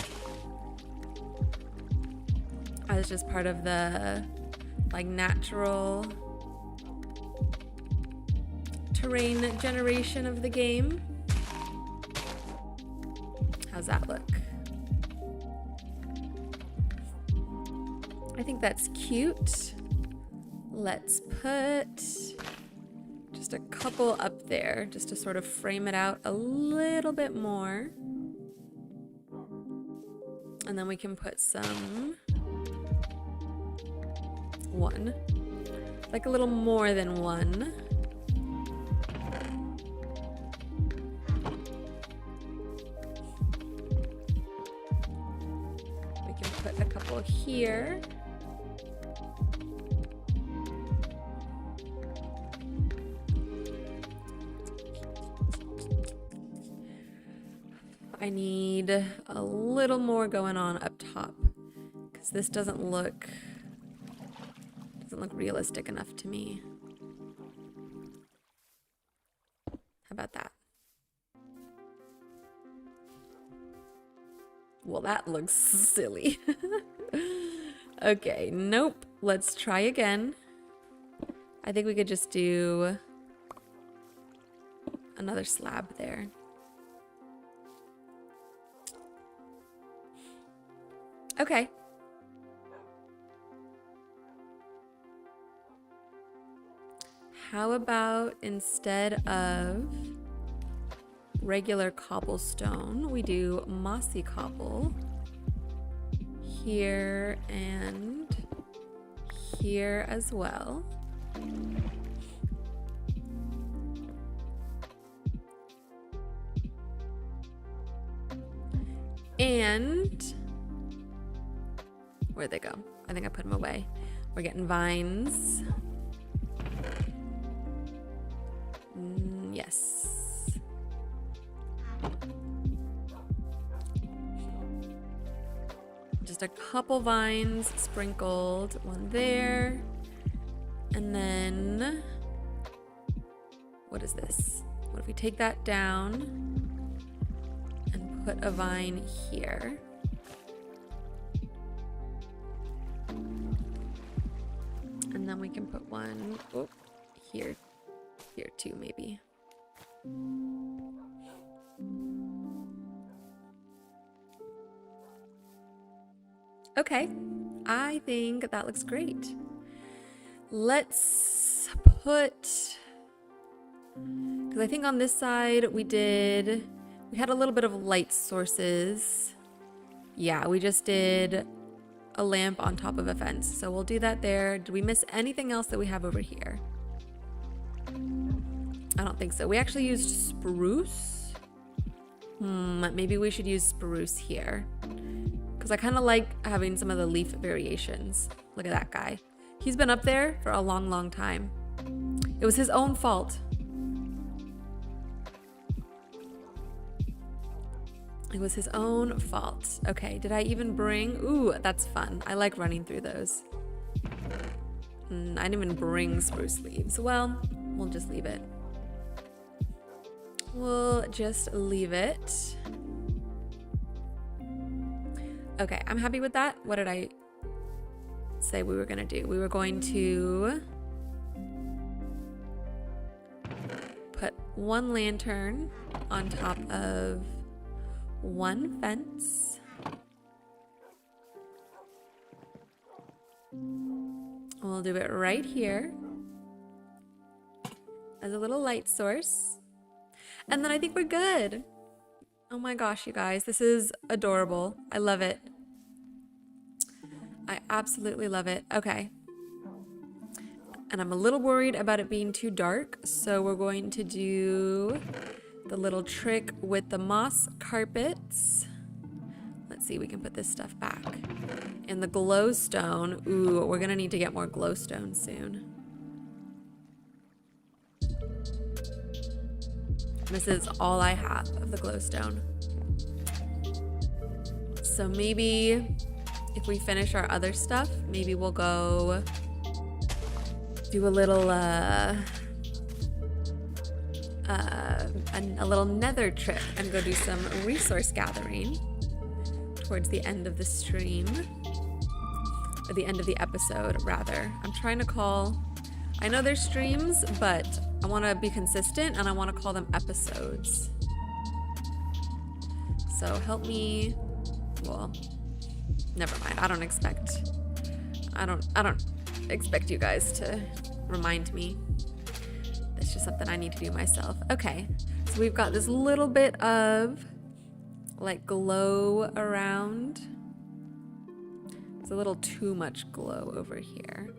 as just part of the like natural terrain generation of the game. How's that look? I think that's cute. Let's put just a couple up there just to sort of frame it out a little bit more. And then we can put some, one, like a little more than one. We can put a couple here. I need a little more going on up top because this doesn't look realistic enough to me. How about that? Well, that looks silly. Okay, nope. Let's try again. I think we could just do another slab there. Okay. How about instead of regular cobblestone, we do mossy cobble here and here as well. And where'd they go? I think I put them away. We're getting vines. Yes. Just a couple vines sprinkled, one there. And then, what is this? What if we take that down and put a vine here? And then we can put one here too, maybe. Okay, I think that looks great. Let's put, because I think on this side we had a little bit of light sources. Yeah, we just did a lamp on top of a fence. So we'll do that there. Did we miss anything else that we have over here? I don't think so. We actually used spruce. Maybe we should use spruce here. Because I kind of like having some of the leaf variations. Look at that guy. He's been up there for a long, long time. It was his own fault. It was his own fault. Okay, did I even bring... Ooh, that's fun. I like running through those. I didn't even bring spruce leaves. Well, we'll just leave it. We'll just leave it. Okay, I'm happy with that. What did I say we were gonna do? We were going to put one lantern on top of one fence. We'll do it right here as a little light source. And then I think we're good. Oh my gosh, you guys, this is adorable. I love it. I absolutely love it. Okay. And I'm a little worried about it being too dark, so we're going to do the little trick with the moss carpets. Let's see, we can put this stuff back. And the glowstone. Ooh, we're gonna need to get more glowstone soon. This is all I have of the glowstone. So maybe if we finish our other stuff, maybe we'll go do a little nether trip and go do some resource gathering towards the end of the stream, or the end of the episode rather. I'm trying to call, I know there's streams, but I want to be consistent and I want to call them episodes. So help me. Well, never mind. I don't expect you guys to remind me. That's just something I need to do myself. Okay, so we've got this little bit of like glow around. It's a little too much glow over here.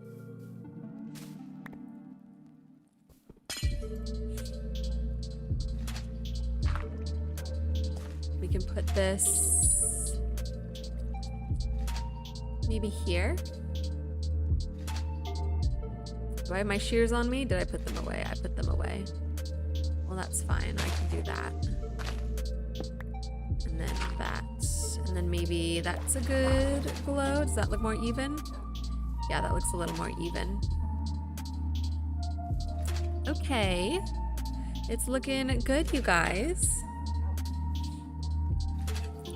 We can put this maybe here. Do I have my shears on me? Did I put them away? I put them away. Well, that's fine. I can do that. And then that. And then maybe that's a good glow. Does that look more even? Yeah, that looks a little more even. Okay. It's looking good, you guys.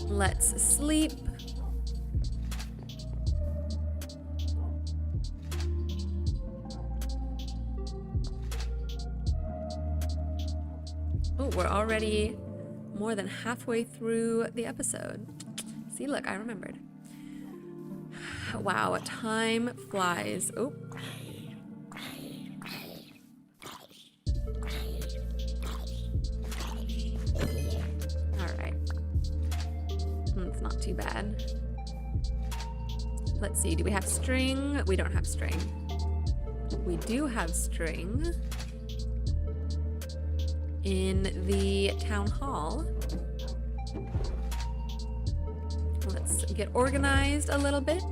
Let's sleep. Oh, we're already more than halfway through the episode. See, look, I remembered. Wow, time flies. Oh. All right. It's not too bad. Let's see, do we have string? We don't have string. We do have string in the town hall. Let's get organized a little bit.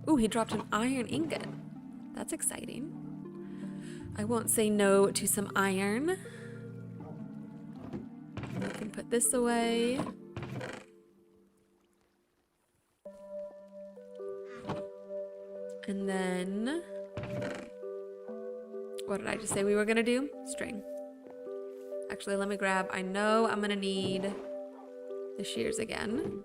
Ooh, he dropped an iron ingot. That's exciting. I won't say no to some iron. We can put this away. And then, what did I just say we were gonna do? String. Actually, let me grab, I know I'm gonna need the shears again.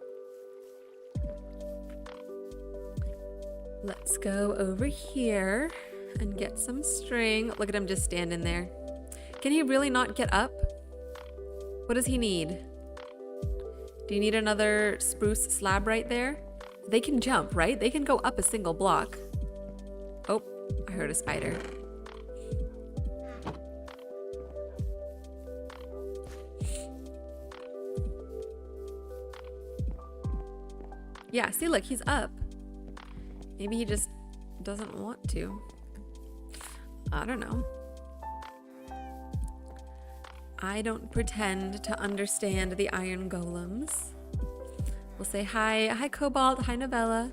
Let's go over here and get some string. Look at him just standing there. Can he really not get up? What does he need? Do you need another spruce slab right there? They can jump, right? They can go up a single block. Oh, I heard a spider. Yeah, see, look, he's up. Maybe he just doesn't want to. I don't know. I don't pretend to understand the iron golems. We'll say hi. Hi, Cobalt. Hi, Novella.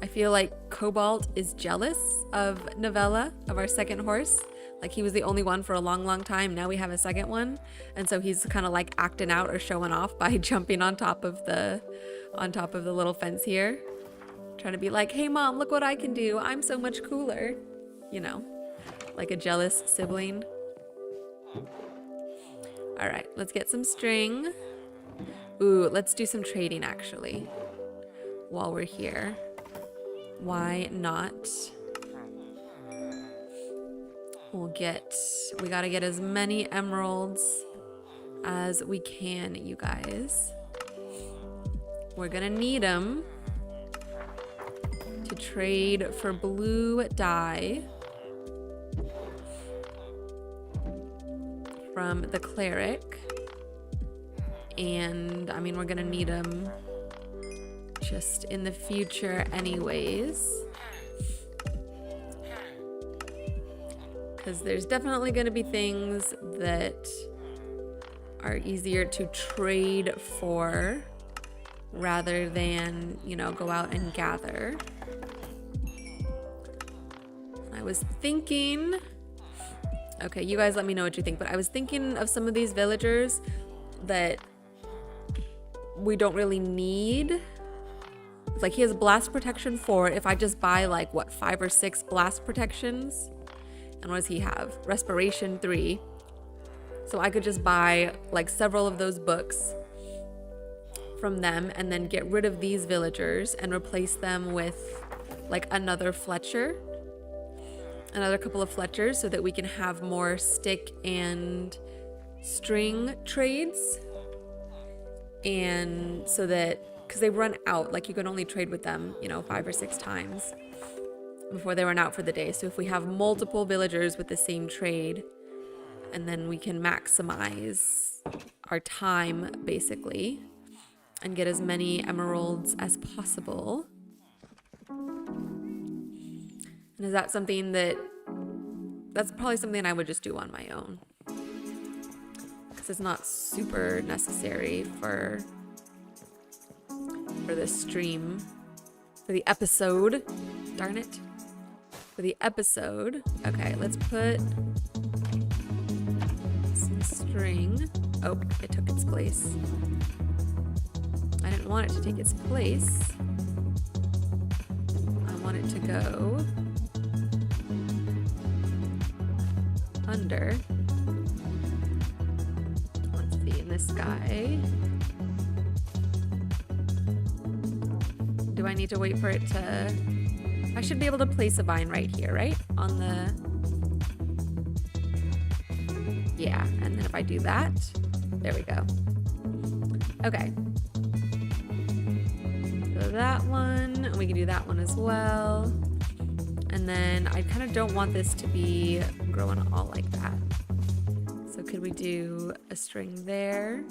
I feel like Cobalt is jealous of Novella, of our second horse. Like he was the only one for a long, long time. Now we have a second one. And so he's kind of like acting out or showing off by jumping on top of the little fence here. Trying to be like, hey mom, look what I can do. I'm so much cooler. You know, like a jealous sibling. All right, let's get some string. Ooh, let's do some trading actually while we're here. Why not? We gotta get as many emeralds as we can, you guys. We're gonna need them to trade for blue dye from the cleric. And I mean, we're gonna need them just in the future anyways. Because there's definitely gonna be things that are easier to trade for rather than, you know, go out and gather. I was thinking, okay, you guys let me know what you think, but I was thinking of some of these villagers that we don't really need. It's like he has blast protection 4. If I just buy like what, 5 or 6 blast protections, and what does he have? Respiration 3. So I could just buy like several of those books from them and then get rid of these villagers and replace them with like another Fletcher, another couple of Fletchers, so that we can have more stick and string trades. And so that, because they run out, like you can only trade with them, you know, 5 or 6 times before they run out for the day. So if we have multiple villagers with the same trade, and then we can maximize our time basically and get as many emeralds as possible. And is that something that's probably something I would just do on my own, because it's not super necessary for this stream, for the episode. Darn it. For the episode. Okay, let's put some string. Oh, it took its place. I didn't want it to take its place. I want it to go under. Let's see, in this guy. Do I need to wait for it to... I should be able to place a vine right here, right? On the... Yeah, and then if I do that, there we go. Okay. So that one, and we can do that one as well. And then I kind of don't want this to be growing all like that. So could we do a string there?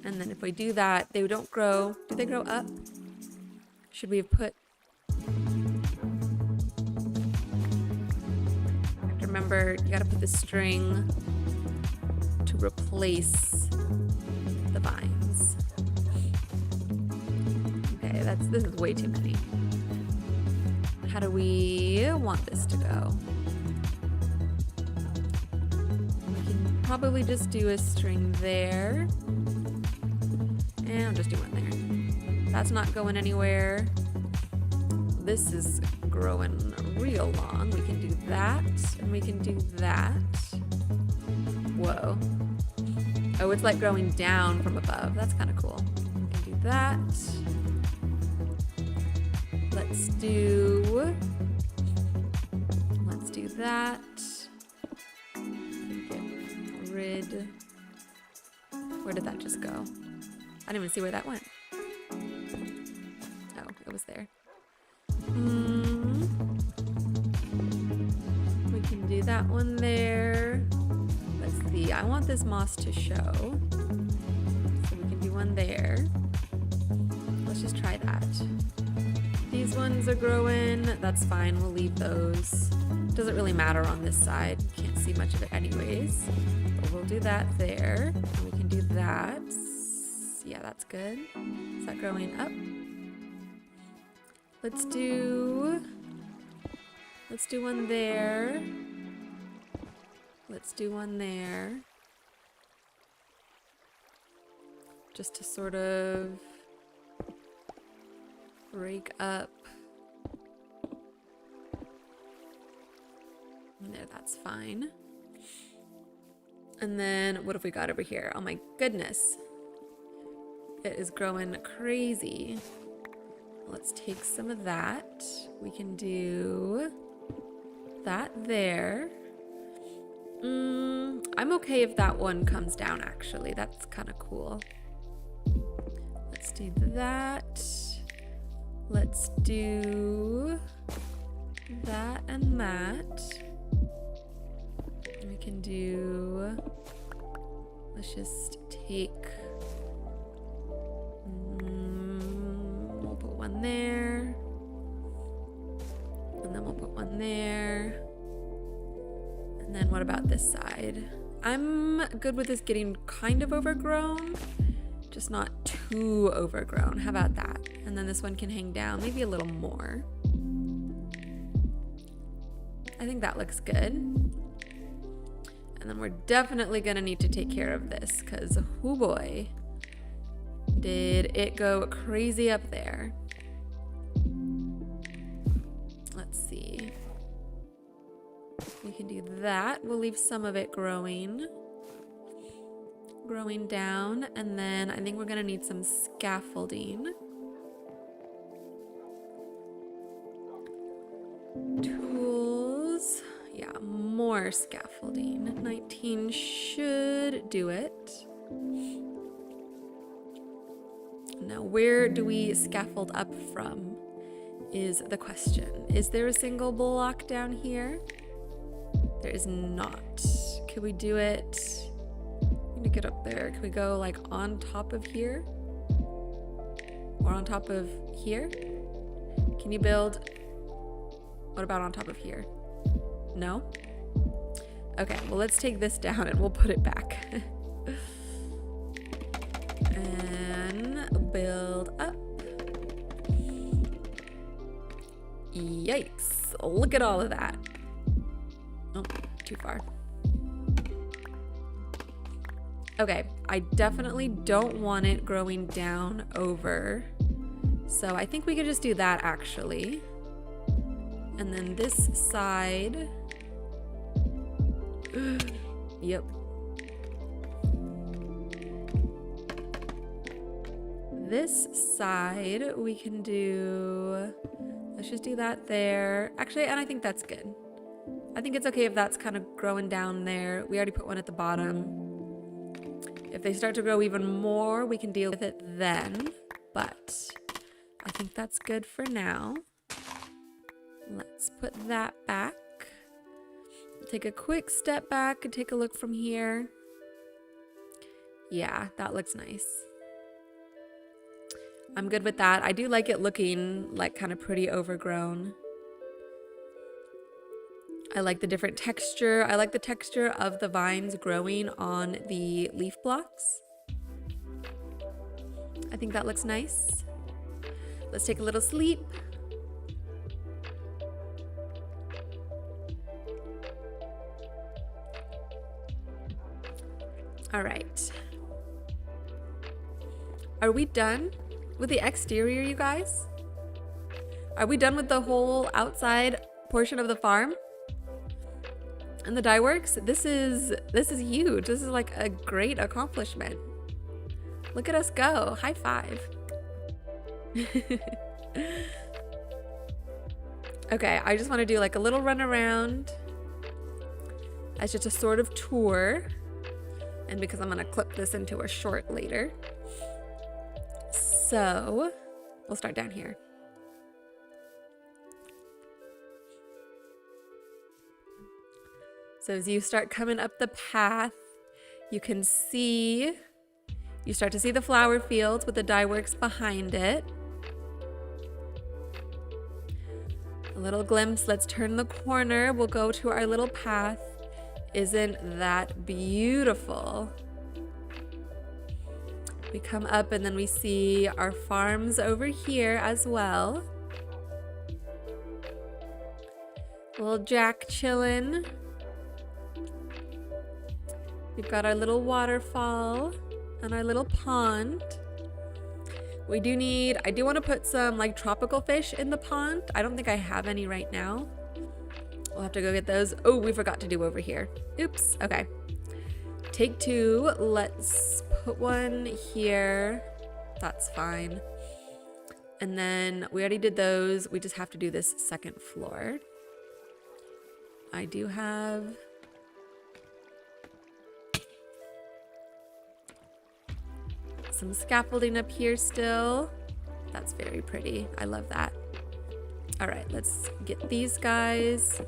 And then if we do that, they don't grow. Do they grow up? Should we have put... Remember, you gotta put the string to replace the vines. Okay, this is way too many. How do we want this to go? We can probably just do a string there. And I'll just do one there. That's not going anywhere. This is growing real long. We can do that, and we can do that. Whoa. Oh, it's like growing down from above. That's kind of cool. We can do that. Let's do that. Get rid. Where did that just go? I didn't even see where that went. Oh, it was there. We can do that one there. Let's see. I want this moss to show. So we can do one there. Let's just try that. These ones are growing. That's fine. We'll leave those. Doesn't really matter on this side. Can't see much of it anyways. But we'll do that there. And we can do that. Yeah, that's good. Is that growing up? Let's do one there. Let's do one there. Just to sort of break up. There, that's fine. And then what have we got over here? Oh my goodness. It is growing crazy. Let's take some of that. We can do that there. I'm okay if that one comes down, actually. That's kind of cool. Let's do that. Let's do that and that. We can do, let's just take, we'll put one there. And then we'll put one there. And then what about this side? I'm good with this getting kind of overgrown, just not too overgrown. How about that? And then this one can hang down maybe a little more. I think that looks good. And then we're definitely gonna need to take care of this because, oh boy, did it go crazy up there. Let's see. We can do that. We'll leave some of it growing down, and then I think we're gonna need some scaffolding. Tools, yeah, more scaffolding. 19 should do it. Now, where do we scaffold up from is the question. Is there a single block down here? There is not. Could we do it? I'm gonna get up there. Can we go like on top of here? Or on top of here? Can you build? What about on top of here? No? Okay, well, let's take this down and we'll put it back. And build up. Yikes. Look at all of that. Oh, too far. Okay, I definitely don't want it growing down over. So I think we could just do that actually. And then this side. Yep. This side we can do, let's just do that there. Actually, and I think that's good. I think it's okay if that's kind of growing down there. We already put one at the bottom. If they start to grow even more, we can deal with it then. But I think that's good for now. Let's put that back. Take a quick step back and take a look from here. Yeah, that looks nice. I'm good with that. I do like it looking like kind of pretty overgrown. I like the different texture. I like the texture of the vines growing on the leaf blocks. I think that looks nice. Let's take a little sleep. All right. Are we done with the exterior, you guys? Are we done with the whole outside portion of the farm? And the dye works? This is huge. This is like a great accomplishment. Look at us go. High five. Okay, I just want to do like a little run around as just a sort of tour. And because I'm going to clip this into a short later. So we'll start down here. So as you start coming up the path, you can see, you start to see the flower fields with the dye works behind it. A little glimpse. Let's turn the corner. We'll go to our little path. Isn't that beautiful? We come up and then we see our farms over here as well. Little Jack chillin'. We've got our little waterfall and our little pond. We do need, I do want to put some like tropical fish in the pond. I don't think I have any right now. We'll have to go get those. Oh, we forgot to do over here. Oops. Okay. take two. Let's put one here. That's fine. And then we already did those. We just have to do this second floor. I do have some scaffolding up here still. That's very pretty. I love that. All right, let's get these guys.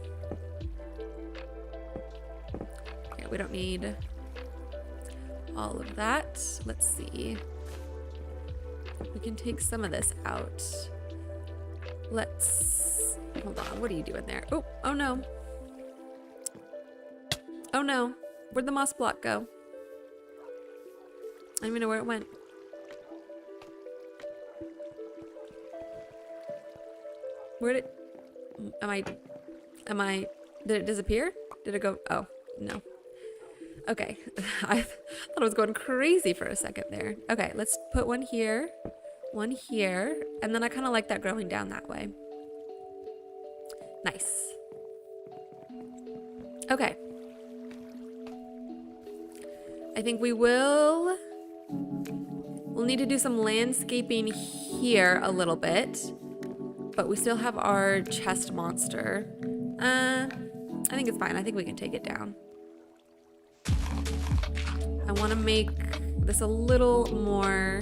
Okay, we don't need all of that. Let's see. We can take some of this out. Let's, hold on, what are you doing there? Oh, oh no. Oh no, where'd the moss block go? I don't even know where it went. Where did, did it disappear? Did it go, oh, no. Okay, I thought I was going crazy for a second there. Okay, let's put one here, and then I kind of like that growing down that way. Nice. Okay. I think we'll need to do some landscaping here a little bit, but we still have our chest monster. I think it's fine. I think we can take it down. I want to make this a little more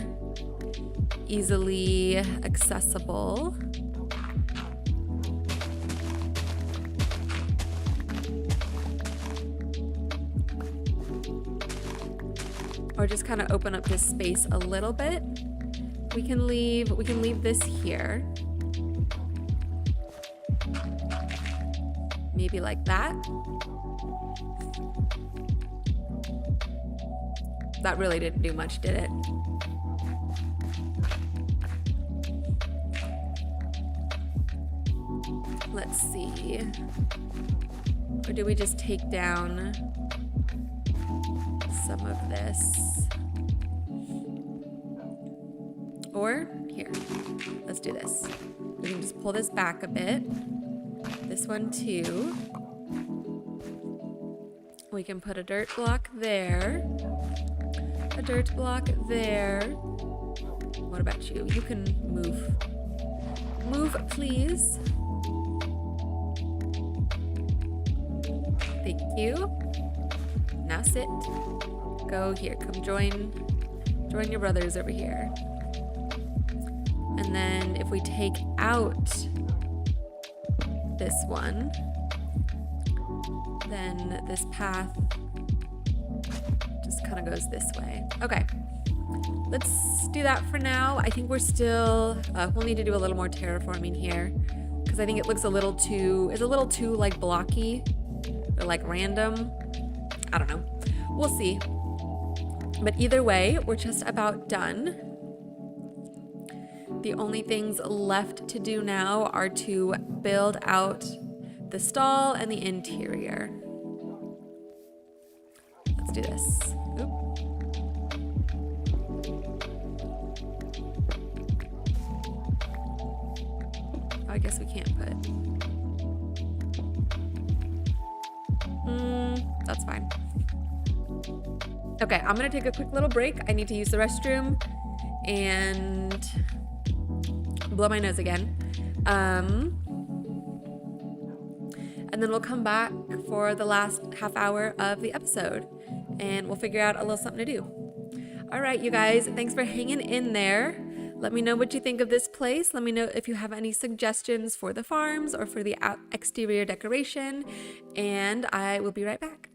easily accessible. Or just kind of open up this space a little bit. We can leave this here. Maybe like that. That really didn't do much, did it? Let's see. Or do we just take down some of this? Or here, let's do this. We can just pull this back a bit. This one too. We can put a dirt block there. A dirt block there. What about you? You can move. Move, please. Thank you. Now sit. Go here. Come join your brothers over here. And then if we take out this one, then this path just kind of goes this way. Okay, let's do that for now. I think we're still, we'll need to do a little more terraforming here because I think it looks a little too like blocky or like random. I don't know. We'll see. But either way, we're just about done. The only things left to do now are to build out the stall and the interior. Let's do this. Oop. Oh, I guess we can't put. That's fine. Okay, I'm gonna take a quick little break. I need to use the restroom and blow my nose again. And then we'll come back for the last half hour of the episode and we'll figure out a little something to do. All right, you guys, thanks for hanging in there. Let me know what you think of this place. Let me know if you have any suggestions for the farms or for the exterior decoration, and I will be right back.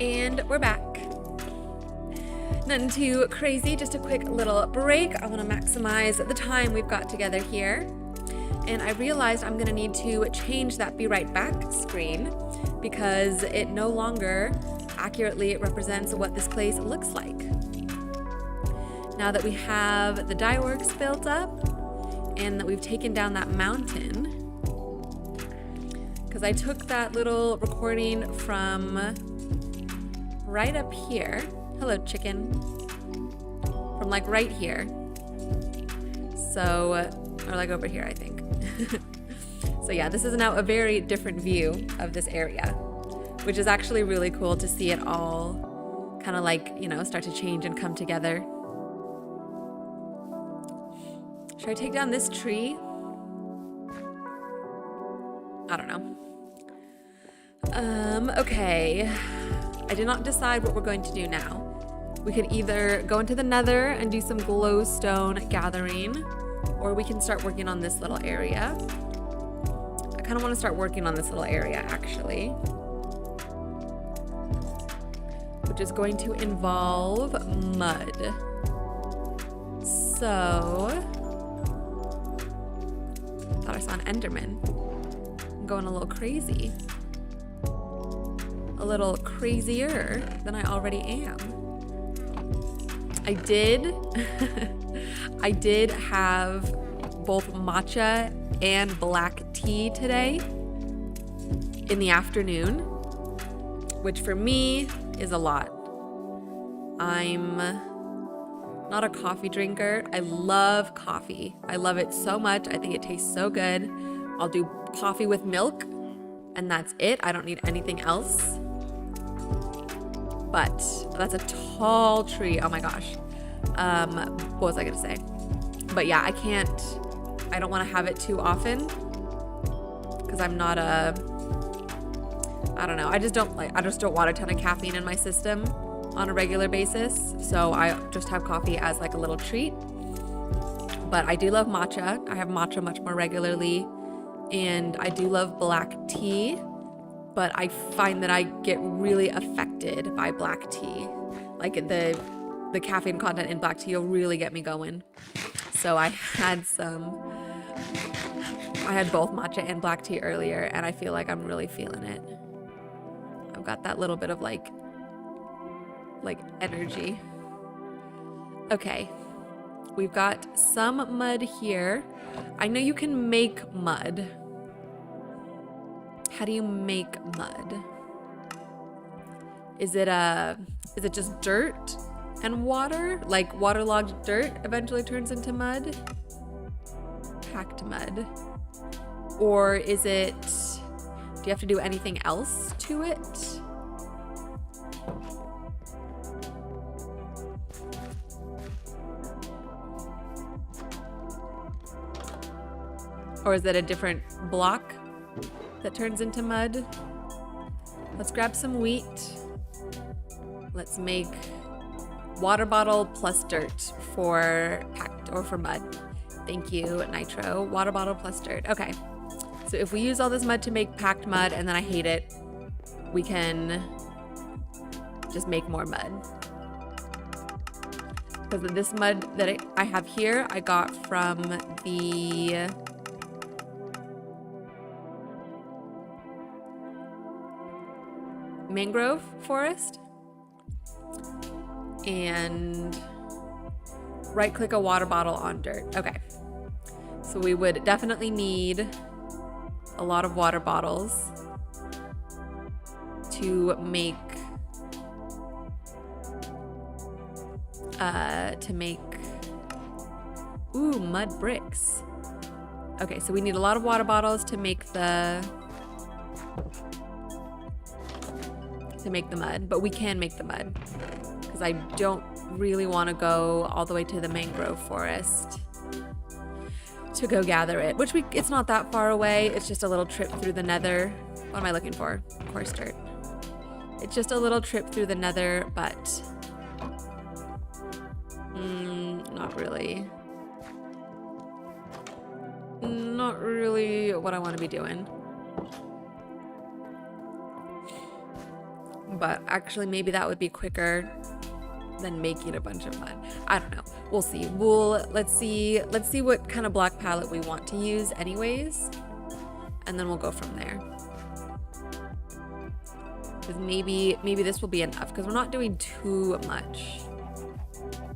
And we're back. Nothing too crazy, just a quick little break. I want to maximize the time we've got together here. And I realized I'm gonna need to change that be right back screen because it no longer accurately represents what this place looks like. Now that we have the dye works built up and that we've taken down that mountain, because I took that little recording from right up here. Hello, chicken. From like right here. So, or like over here, I think. So yeah, this is now a very different view of this area, which is actually really cool to see it all kind of like, you know, start to change and come together. Should I take down this tree? I don't know. Okay. I did not decide what we're going to do now. We could either go into the nether and do some glowstone gathering, or we can start working on this little area. I kind of want to start working on this little area, actually. Which is going to involve mud. So... I thought I saw an Enderman. I'm going a little crazy. A little crazier than I already am. I did have both matcha and black tea today in the afternoon, which for me is a lot. I'm not a coffee drinker. I love coffee. I love it so much. I think it tastes so good. I'll do coffee with milk and that's it. I don't need anything else. But that's a tall tree. Oh my gosh. What was I gonna say? But yeah, I don't want to have it too often because I'm not I don't know. I just don't want a ton of caffeine in my system on a regular basis. So I just have coffee as like a little treat. But I do love matcha. I have matcha much more regularly. And I do love black tea. But I find that I get really affected by black tea. Like the caffeine content in black tea will really get me going. So I had both matcha and black tea earlier, and I feel like I'm really feeling it. I've got that little bit of like energy. Okay, we've got some mud here. I know you can make mud. How do you make mud? Is it just dirt and water? Like waterlogged dirt eventually turns into mud? Packed mud. Or is it, do you have to do anything else to it? Or is it a different block that turns into mud? Let's grab some wheat. Let's make water bottle plus dirt for packed or for mud. Thank you, Nitro. Water bottle plus dirt. Okay. So if we use all this mud to make packed mud and then I hate it, we can just make more mud. Because this mud that I have here, I got from the mangrove forest. And right click a water bottle on dirt. Okay. So we would definitely need a lot of water bottles to make mud bricks. Okay, so we need a lot of water bottles to make the mud, but we can make the mud because I don't really want to go all the way to the mangrove forest to go gather it, which it's not that far away. It's just a little trip through the nether. What am I looking for? Coarse dirt. It's just a little trip through the nether, but not really what I want to be doing. but actually maybe that would be quicker than making a bunch of mud. I don't know. We'll see. Let's see what kind of black palette we want to use anyways, and then we'll go from there. Because maybe this will be enough, because we're not doing too much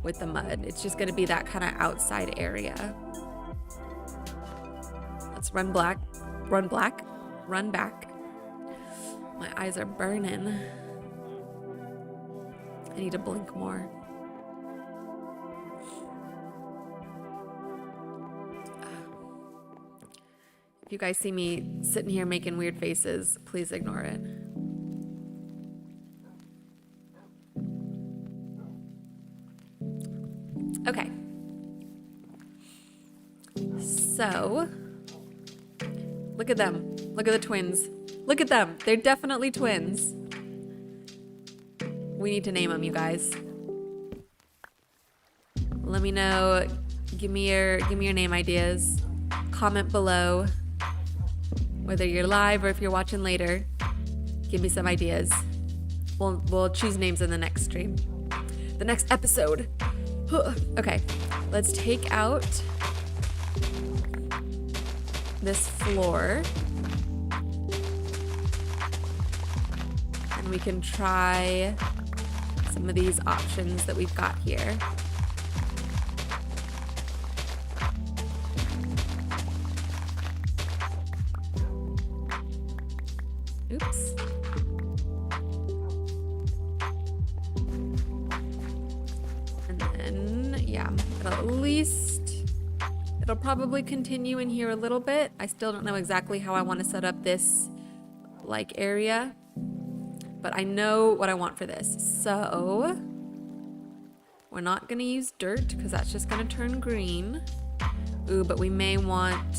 with the mud. It's just going to be that kind of outside area. Let's run back. My eyes are burning. I need to blink more. If you guys see me sitting here making weird faces, please ignore it. Okay. So, look at them. Look at the twins. Look at them. They're definitely twins. We need to name them, you guys. Let me know. Give me your name ideas. Comment below. Whether you're live or if you're watching later, give me some ideas. We'll choose names in the next stream. The next episode. Okay, let's take out this floor. And we can try some of these options that we've got here. Oops. And then, yeah, it'll probably continue in here a little bit. I still don't know exactly how I want to set up this like area, but I know what I want for this. So we're not going to use dirt because that's just going to turn green. Ooh, but we may want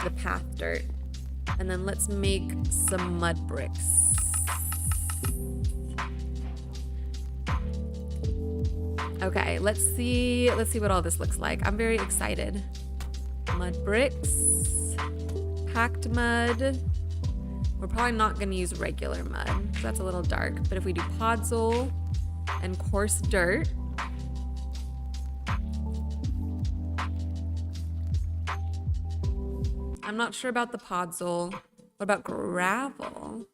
the path dirt. And then let's make some mud bricks. Okay, let's see what all this looks like. I'm very excited. Mud bricks, packed mud. We're probably not gonna use regular mud, because that's a little dark. But if we do podzol and coarse dirt, I'm not sure about the podzol. What about gravel?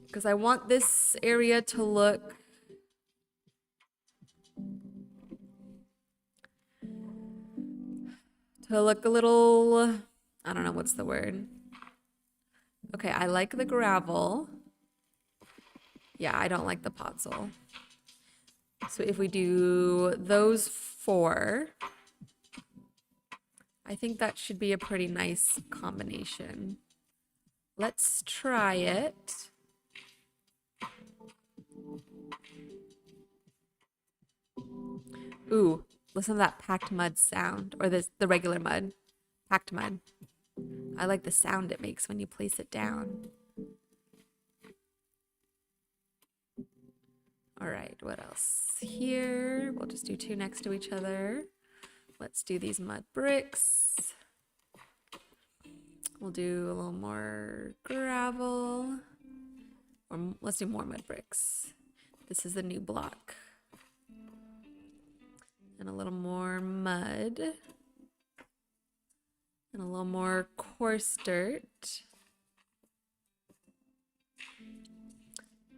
Because I want this area to look a little, I don't know what's the word. Okay, I like the gravel. Yeah, I don't like the podzol. So if we do those 4, I think that should be a pretty nice combination. Let's try it. Ooh, listen to that packed mud sound, or the regular mud. Packed mud. I like the sound it makes when you place it down. All right, what else? Here, we'll just do 2 next to each other. Let's do these mud bricks. We'll do a little more gravel. Or let's do more mud bricks. This is the new block. And a little more mud. And a little more coarse dirt.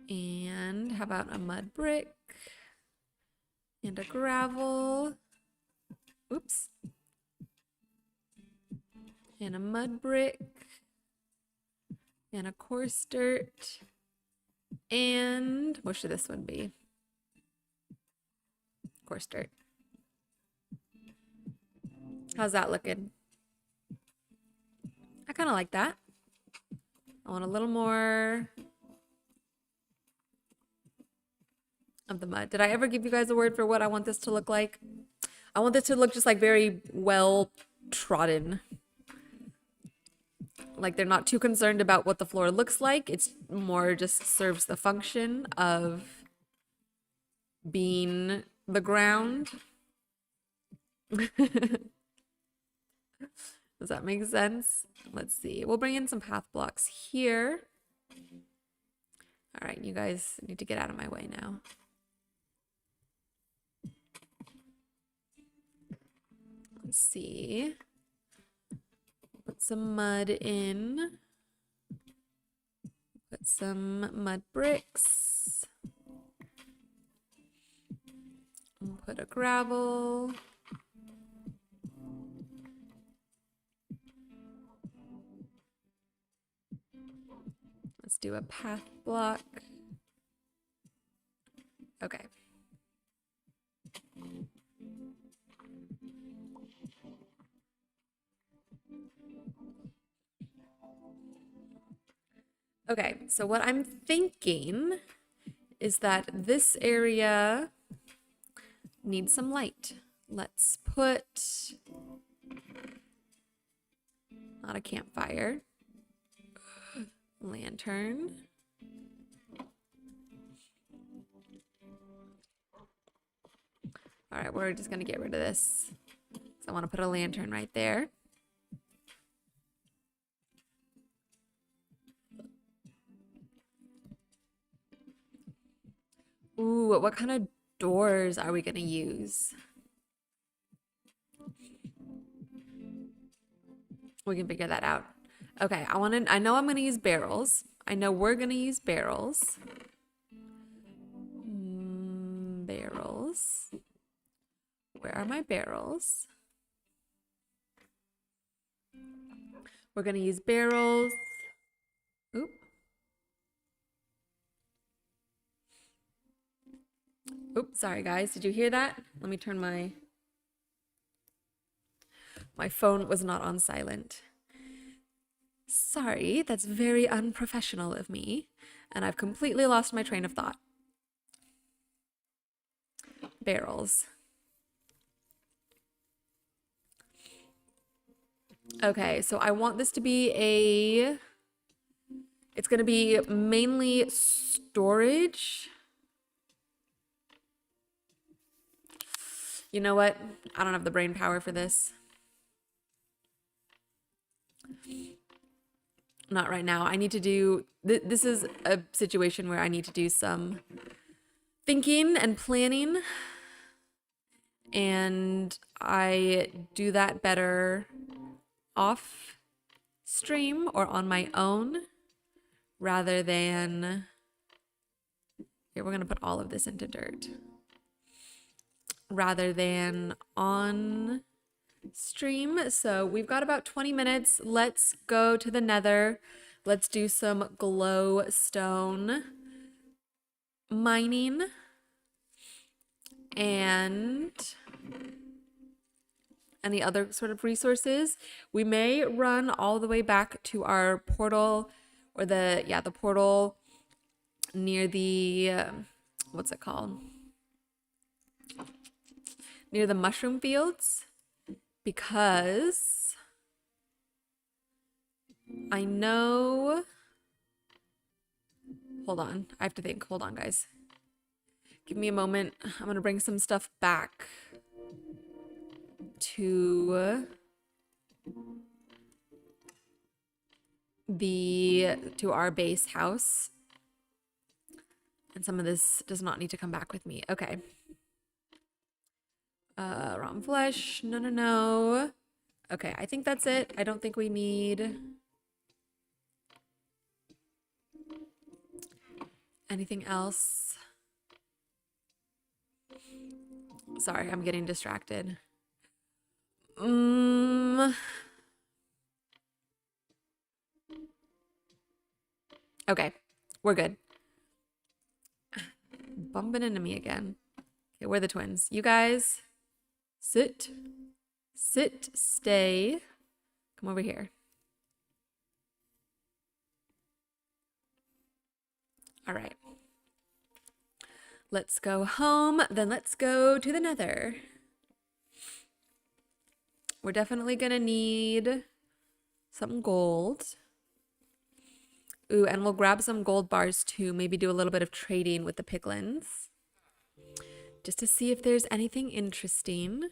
And how about a mud brick? And a gravel. Oops. And a mud brick. And a coarse dirt. And what should this one be? Coarse dirt. How's that looking? I kind of like that. I want a little more of the mud. Did I ever give you guys a word for what I want this to look like? I want this to look just like very well trodden. Like they're not too concerned about what the floor looks like. It's more just serves the function of being the ground. Does that make sense? Let's see. We'll bring in some path blocks here. All right, you guys need to get out of my way now. Let's see. Put some mud in. Put some mud bricks. And put a gravel. Let's do a path block. Okay. Okay, so what I'm thinking is that this area needs some light. Let's put, not a campfire, lantern. All right, we're just gonna get rid of this. So I want to put a lantern right there. Ooh, what kind of doors are we gonna use? We can figure that out. Okay, I know I'm gonna use barrels. I know we're gonna use barrels. Barrels. Where are my barrels? We're gonna use barrels. Oop. Oops, sorry guys, did you hear that? Let me turn my phone was not on silent. Sorry, that's very unprofessional of me, and I've completely lost my train of thought. Barrels. Okay, so I want this to be it's gonna be mainly storage. You know what? I don't have the brain power for this. Not right now. I need to do, this is a situation where I need to do some thinking and planning. And I do that better off stream or on my own rather than, here, we're gonna put all of this into dirt. Rather than on stream. So we've got about 20 minutes. Let's go to the nether. Let's do some glowstone mining and any other sort of resources. We may run all the way back to our portal, or the portal near the what's it called? Near the mushroom fields, because I know, hold on, I have to think. Hold on, guys. Give me a moment. I'm gonna bring some stuff back to our base house. And some of this does not need to come back with me. Okay. Raw flesh. No. Okay, I think that's it. I don't think we need anything else. Sorry, I'm getting distracted. Okay, we're good. Bumping into me again. Okay, we're the twins. You guys, sit, stay. Come over here. All right. Let's go home, then let's go to the nether. We're definitely gonna need some gold. Ooh, and we'll grab some gold bars too. Maybe do a little bit of trading with the piglins, just to see if there's anything interesting.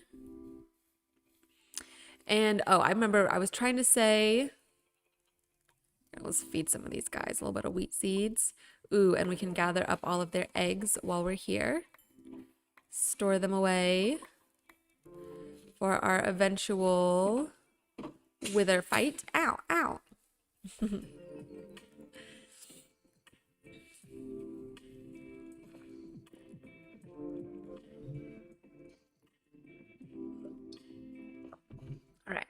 And oh, I remember I was trying to say, let's feed some of these guys a little bit of wheat seeds. Ooh, and we can gather up all of their eggs while we're here. Store them away for our eventual wither fight. Ow, ow. All right.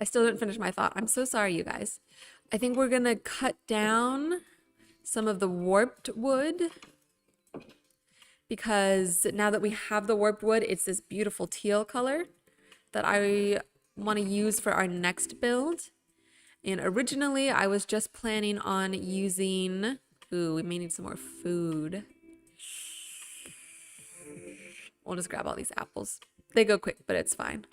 I still didn't finish my thought. I'm so sorry, you guys. I think we're gonna cut down some of the warped wood because now that we have the warped wood, it's this beautiful teal color that I want to use for our next build. And originally I was just planning on using, ooh, we may need some more food. We'll just grab all these apples. They go quick, but it's fine.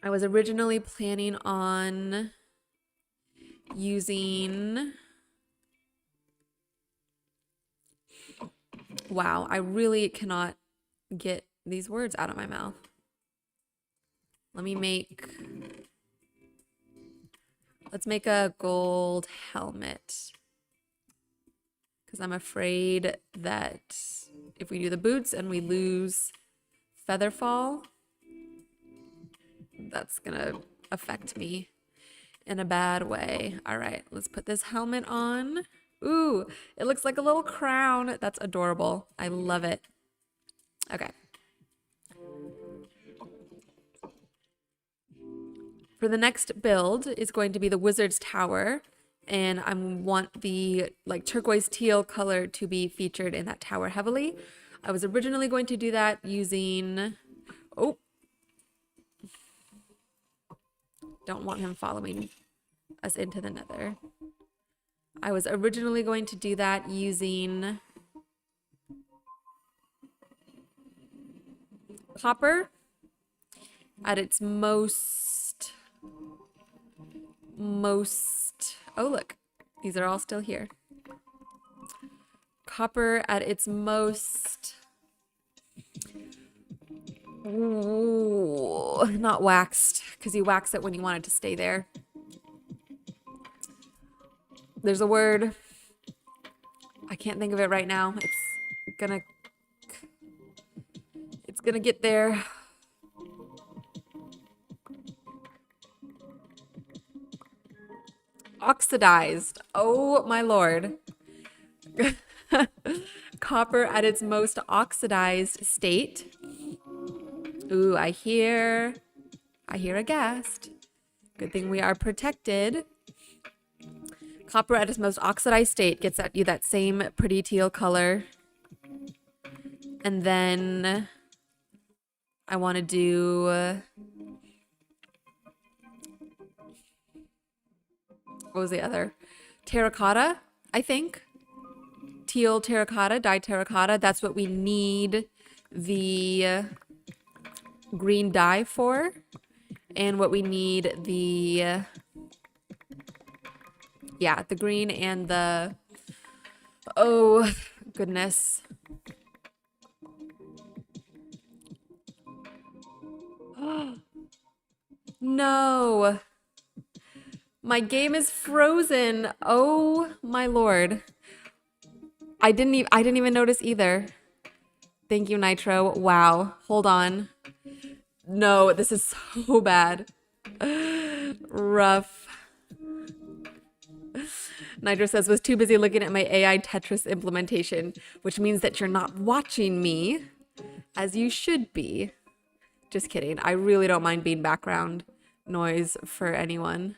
I was originally planning on using, wow, I really cannot get these words out of my mouth. Let's make a gold helmet. Because I'm afraid that if we do the boots and we lose feather fall, that's gonna affect me in a bad way. All right, let's put this helmet on. Ooh, it looks like a little crown. That's adorable. I love it. Okay. For the next build is going to be the Wizard's Tower, and I want the like turquoise teal color to be featured in that tower heavily. I was originally going to do that using, oh, don't want him following us into the nether. I was originally going to do that using copper at its most, oh look, these are all still here. Copper at its most, ooh, not waxed, because you wax it when you want it to stay there. There's a word. I can't think of it right now. It's gonna get there. Oxidized. Oh my lord. Copper at its most oxidized state. Ooh, I hear a ghast. Good thing we are protected. Copper at its most oxidized state gets you that same pretty teal color. And then I want to do, what was the other? Terracotta, I think. Teal terracotta, dyed terracotta. That's what we need the green dye for. And what we need the, yeah, the green and the, oh goodness. No. My game is frozen. Oh my lord. I didn't even notice either. Thank you, Nitro. Wow. Hold on. No, this is so bad. Rough. Nitro says, was too busy looking at my AI Tetris implementation, which means that you're not watching me as you should be. Just kidding. I really don't mind being background noise for anyone.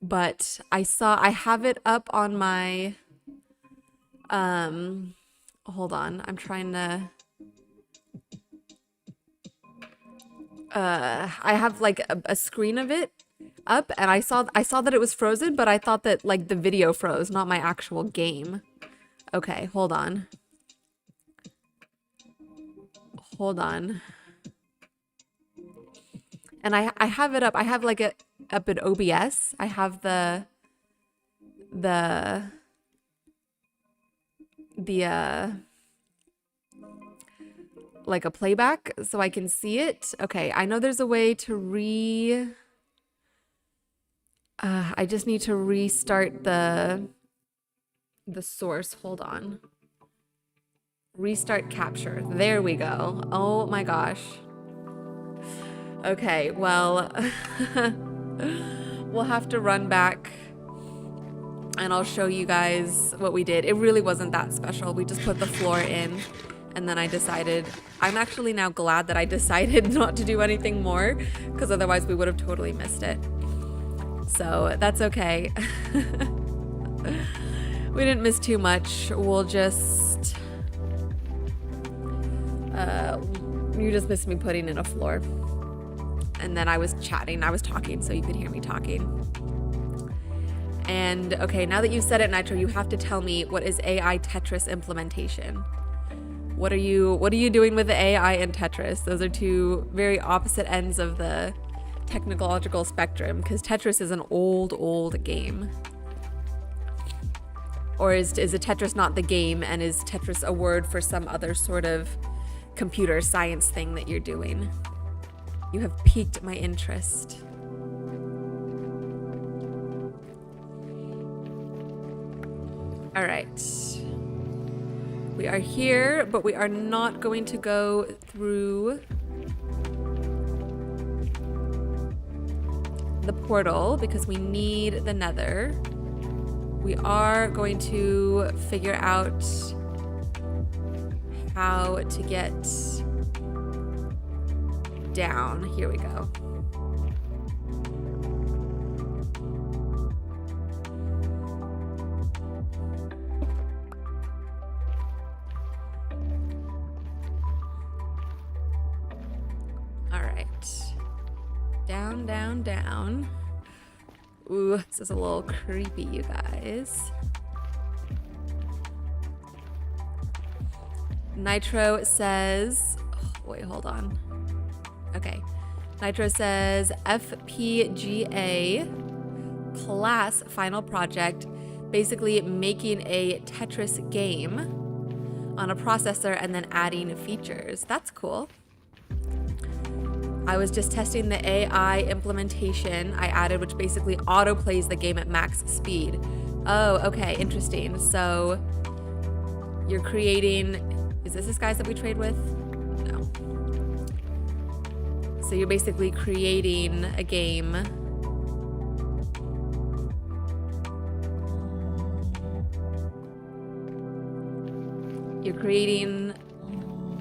But I have it up on my, hold on. I'm trying to, I have like a screen of it up and I saw that it was frozen, but I thought that like the video froze, not my actual game. Okay, hold on. Hold on. And I have it up. I have like it up in OBS. I have the like a playback so I can see it. Okay, I know there's a way to I just need to restart the source. Hold on. Restart capture. There we go. Oh my gosh. Okay, well, we'll have to run back and I'll show you guys what we did. It really wasn't that special. We just put the floor in and then I decided, I'm actually now glad that I decided not to do anything more because otherwise we would have totally missed it. So that's okay. We didn't miss too much. We'll just, you just missed me putting in a floor. And then I was chatting, I was talking so you could hear me talking. And okay, now that you've said it, Nitro, you have to tell me, what is AI Tetris implementation? What are you doing with the AI and Tetris? Those are two very opposite ends of the technological spectrum, because Tetris is an old game. Or is a Tetris not the game, and is Tetris a word for some other sort of computer science thing that you're doing? You have piqued my interest. All right. We are here, but we are not going to go through the portal because we need the nether. We are going to figure out how to get down. Here we go. All right. Down, down, down. Ooh, this is a little creepy, you guys. Nitro says, oh, wait, hold on. Okay. Nitro says FPGA class final project, basically making a Tetris game on a processor and then adding features. That's cool. I was just testing the AI implementation I added, which basically auto plays the game at max speed. Oh, okay, interesting. So you're creating, is this guys that we trade with? No. So you're basically creating a game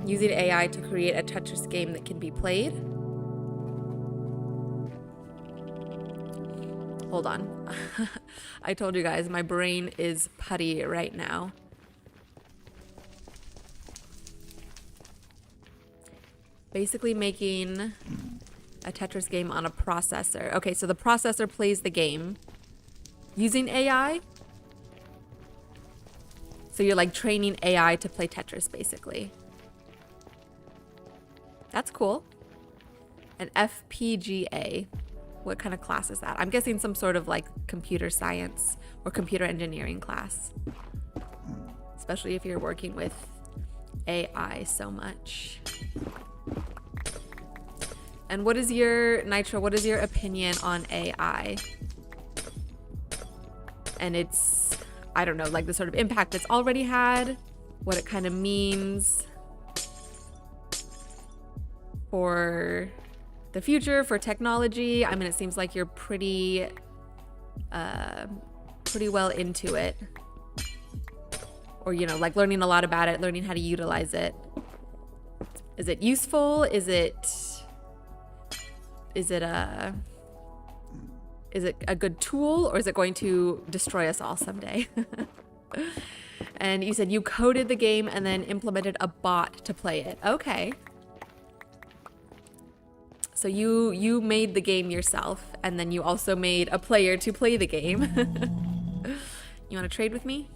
using AI to create a Tetris game that can be played. Hold on. I told you guys, my brain is putty right now. Basically making a Tetris game on a processor. Okay, so the processor plays the game using AI. So you're like training AI to play Tetris, basically. That's cool. An FPGA. What kind of class is that? I'm guessing some sort of like computer science or computer engineering class. Especially if you're working with AI so much. And what is your, Nitro, what is your opinion on AI? And it's, I don't know, like the sort of impact it's already had, what it kind of means for the future, for technology. I mean, it seems like you're pretty well into it. Or, you know, like learning a lot about it, learning how to utilize it. Is it useful? Is it a good tool, or is it going to destroy us all someday? And you said you coded the game and then implemented a bot to play it. Okay. So you made the game yourself, and then you also made a player to play the game. You want to trade with me?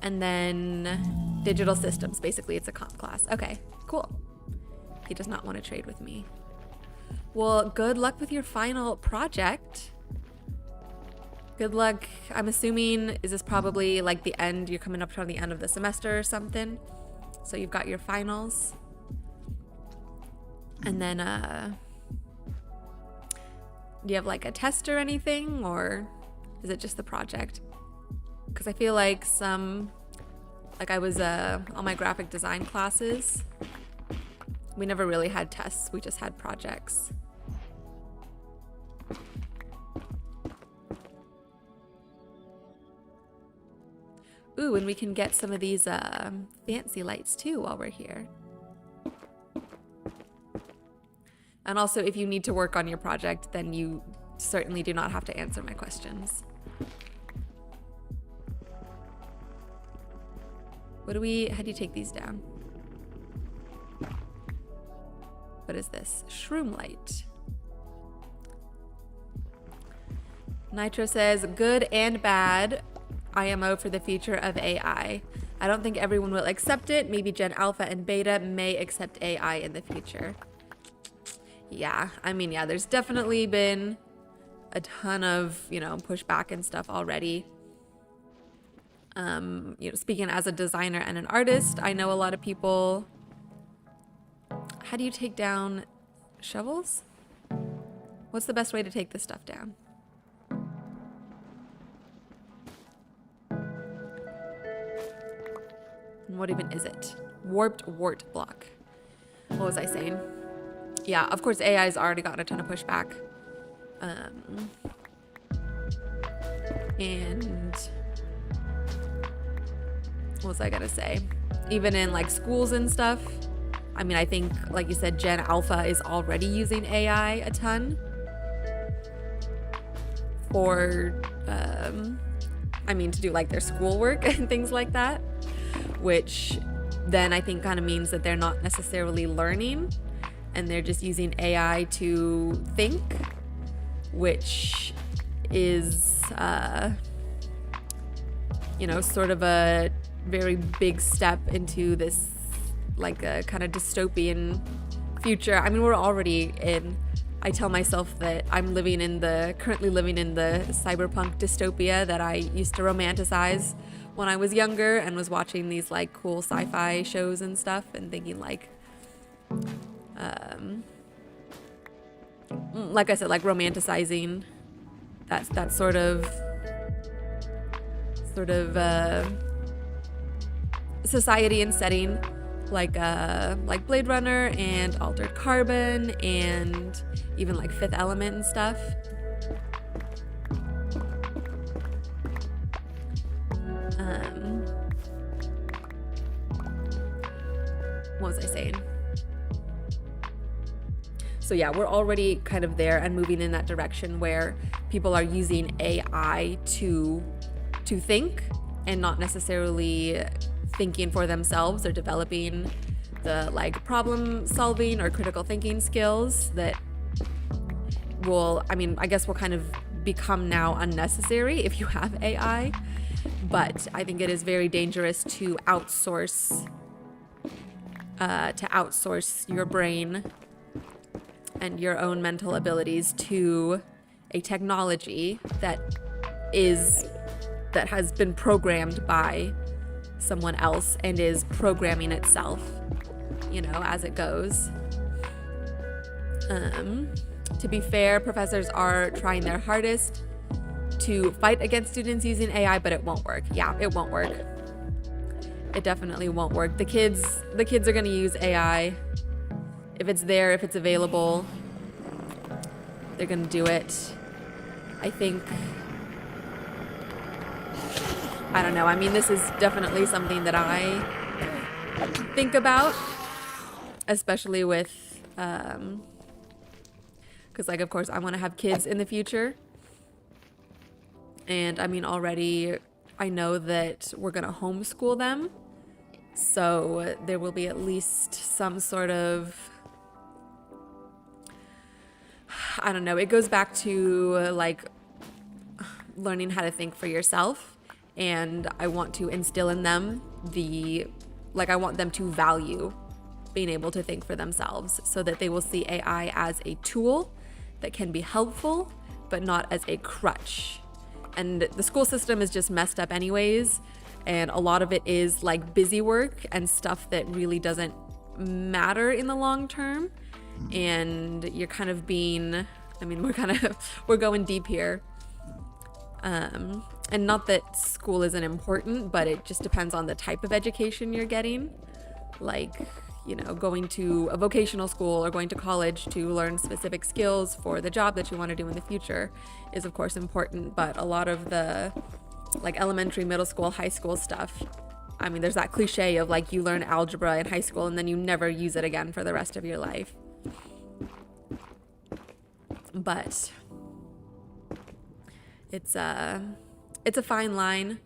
And then digital systems. Basically, it's a comp class. Okay, cool. He does not want to trade with me. Well, good luck with your final project. Good luck. I'm assuming, is this probably like the end? You're coming up to the end of the semester or something. So you've got your finals. And then, do you have like a test or anything? Or is it just the project? Because I feel like I was on my graphic design classes, we never really had tests. We just had projects. Ooh, and we can get some of these fancy lights too while we're here. And also, if you need to work on your project, then you certainly do not have to answer my questions. How do you take these down? What is this? Shroom light. Nitro says, good and bad IMO for the future of AI. I don't think everyone will accept it. Maybe Gen Alpha and Beta may accept AI in the future. Yeah, I mean, yeah, there's definitely been a ton of, pushback and stuff already. Speaking as a designer and an artist, I know a lot of people. How do you take down shovels? What's the best way to take this stuff down? What even is it? Warped wart block. What was I saying? Yeah, of course AI's already gotten a ton of pushback. And what was I gonna say? Even in like schools and stuff. I mean, I think, like you said, Gen Alpha is already using AI a ton for, to do like their schoolwork and things like that, which then I think kind of means that they're not necessarily learning and they're just using AI to think, which is, sort of a very big step into this like a kind of dystopian future. I mean, we're already in, I tell myself that I'm currently living in the cyberpunk dystopia that I used to romanticize when I was younger and was watching these like cool sci-fi shows and stuff and thinking like I said, like romanticizing that sort of society and setting, like Blade Runner and Altered Carbon and even like Fifth Element and stuff. What was I saying? So yeah, we're already kind of there and moving in that direction where people are using AI to think and not necessarily thinking for themselves or developing the like problem solving or critical thinking skills that will kind of become now unnecessary if you have AI. But I think it is very dangerous to outsource your brain and your own mental abilities to a technology that has been programmed by someone else and is programming itself, as it goes. To be fair, professors are trying their hardest to fight against students using AI, but it won't work. Yeah, it won't work. It definitely won't work. The kids are going to use AI. If it's there, if it's available, they're going to do it. I think, I don't know. I mean, this is definitely something that I think about, especially with, because of course I want to have kids in the future. And I mean, already I know that we're going to homeschool them. So there will be at least some sort of, I don't know, it goes back to like learning how to think for yourself. And I want to instill in them I want them to value being able to think for themselves so that they will see AI as a tool that can be helpful, but not as a crutch. And the school system is just messed up anyways. And a lot of it is like busy work and stuff that really doesn't matter in the long term. And you're kind of being, I mean, we're going deep here. And not that school isn't important, but it just depends on the type of education you're getting. Like, you know, going to a vocational school or going to college to learn specific skills for the job that you want to do in the future is of course important. But a lot of the like elementary, middle school, high school stuff, I mean, there's that cliche of like you learn algebra in high school and then you never use it again for the rest of your life. But it's a fine line.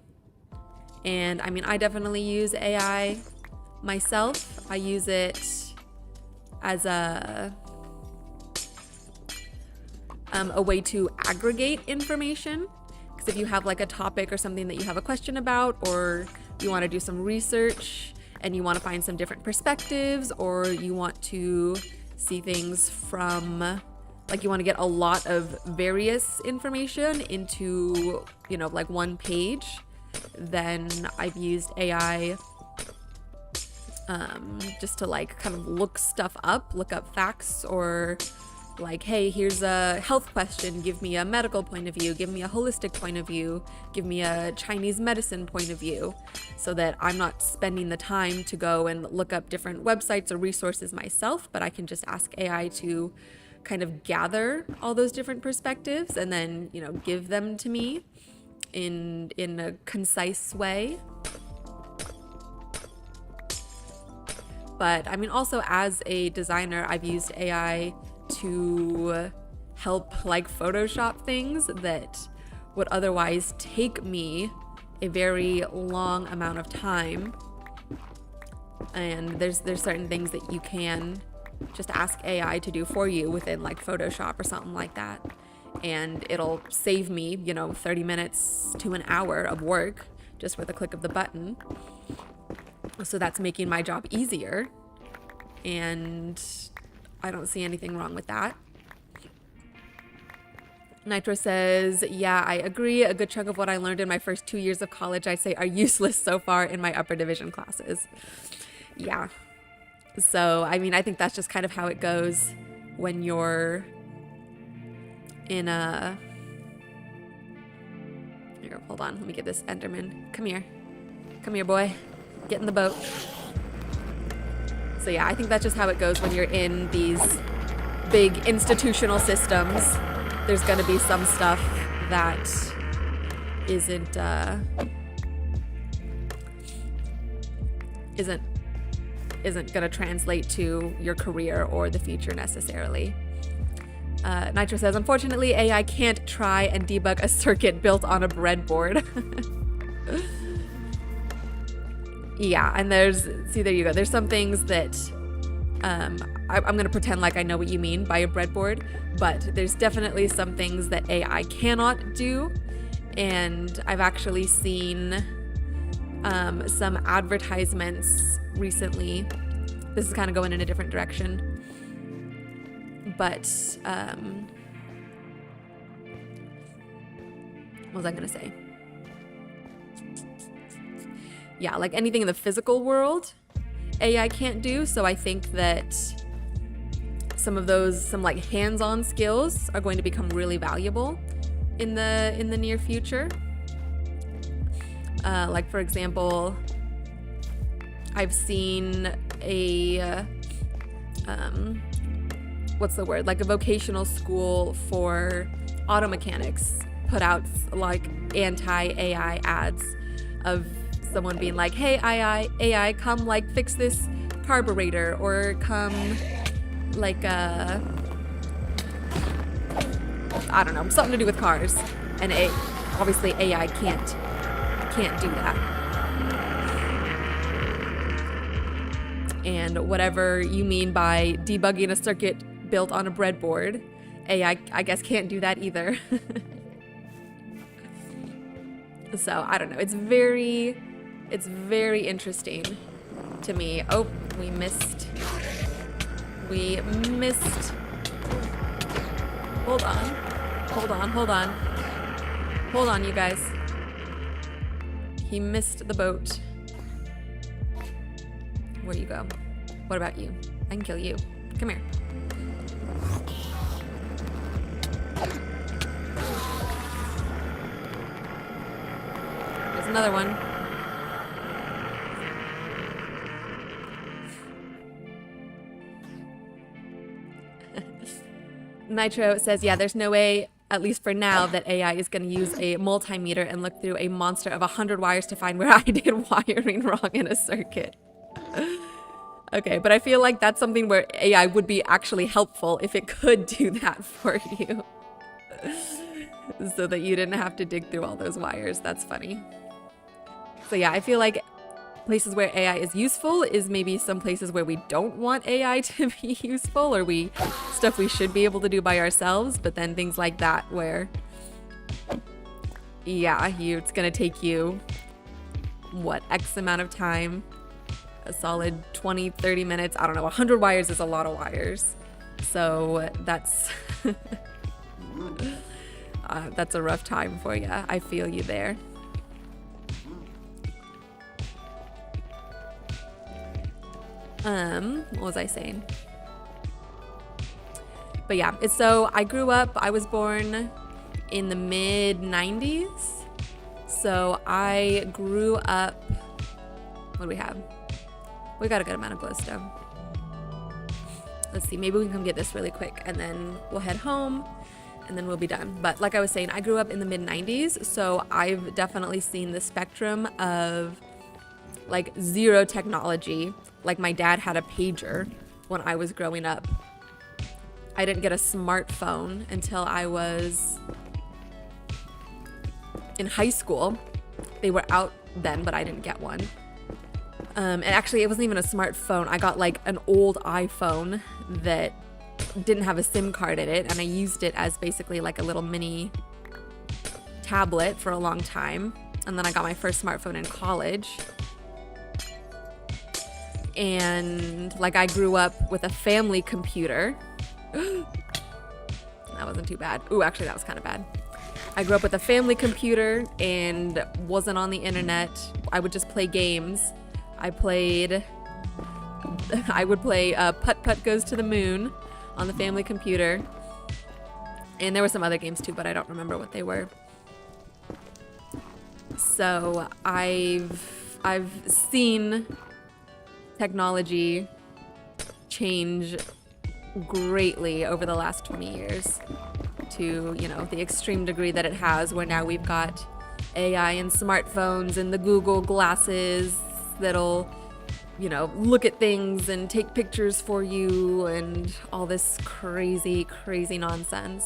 And I mean, I definitely use AI myself. I use it as a way to aggregate information. Because if you have like a topic or something that you have a question about, or you want to do some research and you want to find some different perspectives, or you want to see things from, like you want to get a lot of various information into, you know, like one page, then I've used AI just to like kind of look up facts, or like, hey, here's a health question, give me a medical point of view, give me a holistic point of view, give me a Chinese medicine point of view, so that I'm not spending the time to go and look up different websites or resources myself, but I can just ask AI to kind of gather all those different perspectives and then, you know, give them to me in a concise way. But I mean, also as a designer, I've used AI to help like Photoshop things that would otherwise take me a very long amount of time. And there's certain things that you can just ask AI to do for you within like Photoshop or something like that. And it'll save me, you know, 30 minutes to an hour of work just with a click of the button. So that's making my job easier. And I don't see anything wrong with that. Nitro says, yeah, I agree. A good chunk of what I learned in my first 2 years of college, I'd say, are useless so far in my upper division classes. Yeah. So, I mean, I think that's just kind of how it goes when you're in a... Here, hold on. Let me get this Enderman. Come here. Come here, boy. Get in the boat. So yeah, I think that's just how it goes when you're in these big institutional systems. There's gonna be some stuff that isn't gonna translate to your career or the future necessarily. Nitro says, unfortunately, AI can't try and debug a circuit built on a breadboard. Yeah, and there you go. There's some things that I'm going to pretend like I know what you mean by a breadboard, but there's definitely some things that AI cannot do. And I've actually seen some advertisements recently. This is kind of going in a different direction. But what was I going to say? Yeah, like anything in the physical world, AI can't do. So I think that some like hands-on skills are going to become really valuable in the near future. Like for example, I've seen a what's the word? Like a vocational school for auto mechanics put out like anti-AI ads of someone being like, hey, AI, come like fix this carburetor, or come like I don't know, something to do with cars. And obviously AI can't do that. And whatever you mean by debugging a circuit built on a breadboard, AI, I guess, can't do that either. So I don't know. It's very interesting to me. Oh, we missed. Hold on. Hold on, you guys. He missed the boat. Where you go? What about you? I can kill you. Come here. There's another one. Nitro says, yeah, there's no way, at least for now, that AI is going to use a multimeter and look through a monster of 100 wires to find where I did wiring wrong in a circuit. Okay, but I feel like that's something where AI would be actually helpful if it could do that for you. So that you didn't have to dig through all those wires. That's funny. So yeah, I feel like places where AI is useful is maybe some places where we don't want AI to be useful, or stuff we should be able to do by ourselves, but then things like that where, yeah, it's gonna take you, what, X amount of time, a solid 20, 30 minutes, I don't know, 100 wires is a lot of wires. So that's, that's a rough time for you. I feel you there. What was I saying? But yeah, so I grew up, I was born in the mid 90s. So I grew up, what do we have? We got a good amount of glowstone. Let's see, maybe we can come get this really quick and then we'll head home and then we'll be done. But like I was saying, I grew up in the mid 90s. So I've definitely seen the spectrum of like zero technology. Like my dad had a pager when I was growing up. I didn't get a smartphone until I was in high school. They were out then, but I didn't get one. And actually, it wasn't even a smartphone. I got like an old iPhone that didn't have a SIM card in it, and I used it as basically like a little mini tablet for a long time. And then I got my first smartphone in college. And like I grew up with a family computer. That wasn't too bad. Ooh, actually that was kind of bad. I grew up with a family computer and wasn't on the internet. I would just play games. I would play Putt Putt Goes to the Moon on the family computer. And there were some other games too, but I don't remember what they were. So I've seen technology change greatly over the last 20 years to, you know, the extreme degree that it has, where now we've got AI and smartphones and the Google glasses that'll, you know, look at things and take pictures for you and all this crazy, crazy nonsense.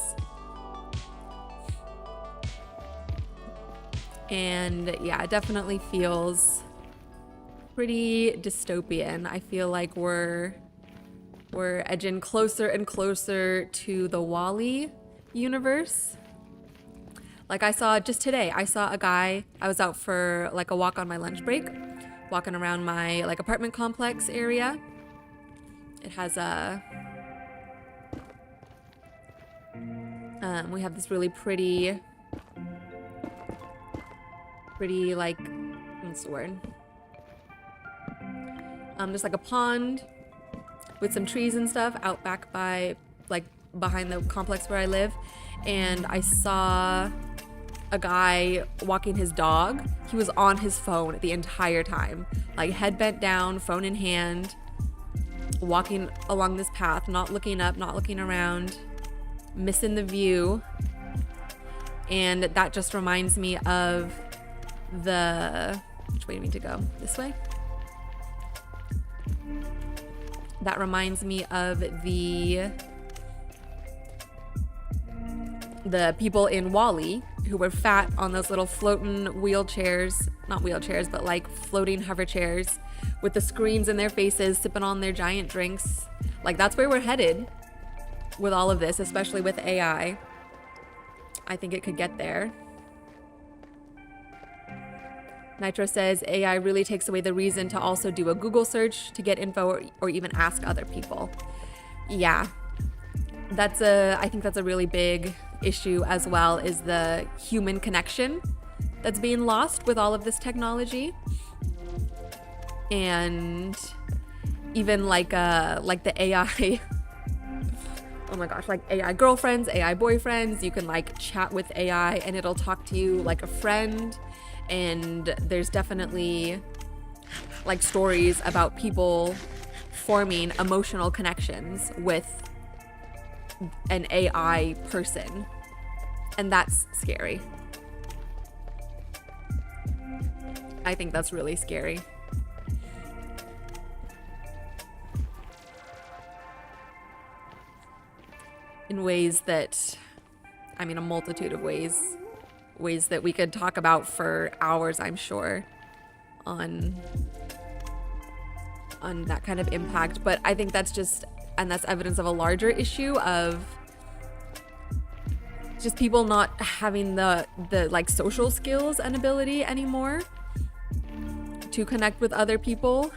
And yeah, it definitely feels pretty dystopian. I feel like we're edging closer and closer to the WALL-E universe. Like I saw just today, I saw a guy, I was out for like a walk on my lunch break, walking around my like apartment complex area. It has we have this really pretty like, what's the word? There's like a pond with some trees and stuff out back by, like, behind the complex where I live. And I saw a guy walking his dog. He was on his phone the entire time, like head bent down, phone in hand, walking along this path, not looking up, not looking around, missing the view. And that just reminds me of which way do we need to go? This way? That reminds me of the people in WALL-E who were fat on those little floating wheelchairs, not wheelchairs, but like floating hover chairs with the screens in their faces, sipping on their giant drinks. Like that's where we're headed with all of this, especially with AI. I think it could get there. Nitro says AI really takes away the reason to also do a Google search to get info or even ask other people. Yeah, I think that's a really big issue as well is the human connection that's being lost with all of this technology. And even like the AI, oh my gosh, like AI girlfriends, AI boyfriends, you can like chat with AI and it'll talk to you like a friend. And there's definitely like stories about people forming emotional connections with an AI person. And that's scary. I think that's really scary. In ways that, I mean, a multitude of ways that we could talk about for hours, I'm sure, on that kind of impact. But I think that's just, and that's evidence of a larger issue of just people not having the like social skills and ability anymore to connect with other people.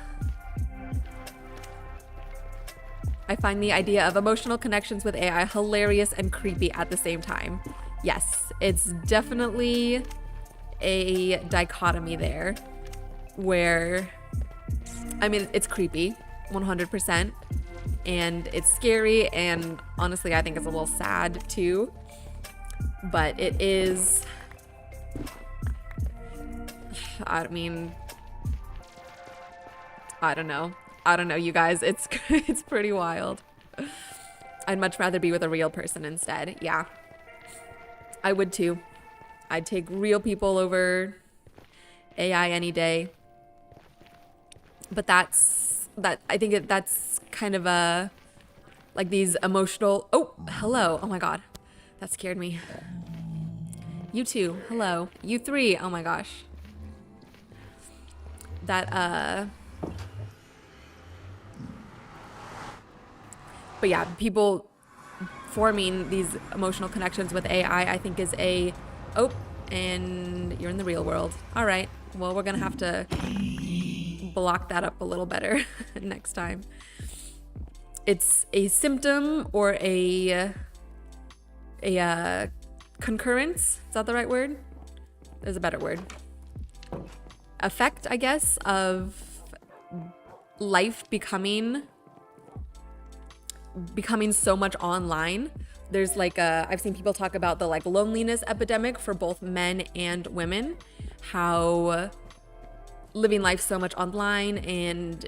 I find the idea of emotional connections with AI hilarious and creepy at the same time. Yes, it's definitely a dichotomy there where, I mean, it's creepy, 100%, and it's scary, and honestly, I think it's a little sad too, but it is, I mean, I don't know, you guys, it's pretty wild. I'd much rather be with a real person instead. Yeah, I would too. I'd take real people over AI any day. But I think that's kind of a, like these emotional, oh, hello. Oh my God, that scared me. You two, hello. You three, oh my gosh. That, but yeah, people forming these emotional connections with AI, I think is a, oh, and you're in the real world. All right, well, we're gonna have to block that up a little better next time. It's a symptom or a concurrence. Is that the right word? There's a better word. Effect, I guess, of life becoming so much online. There's like I've seen people talk about the like loneliness epidemic for both men and women, how living life so much online and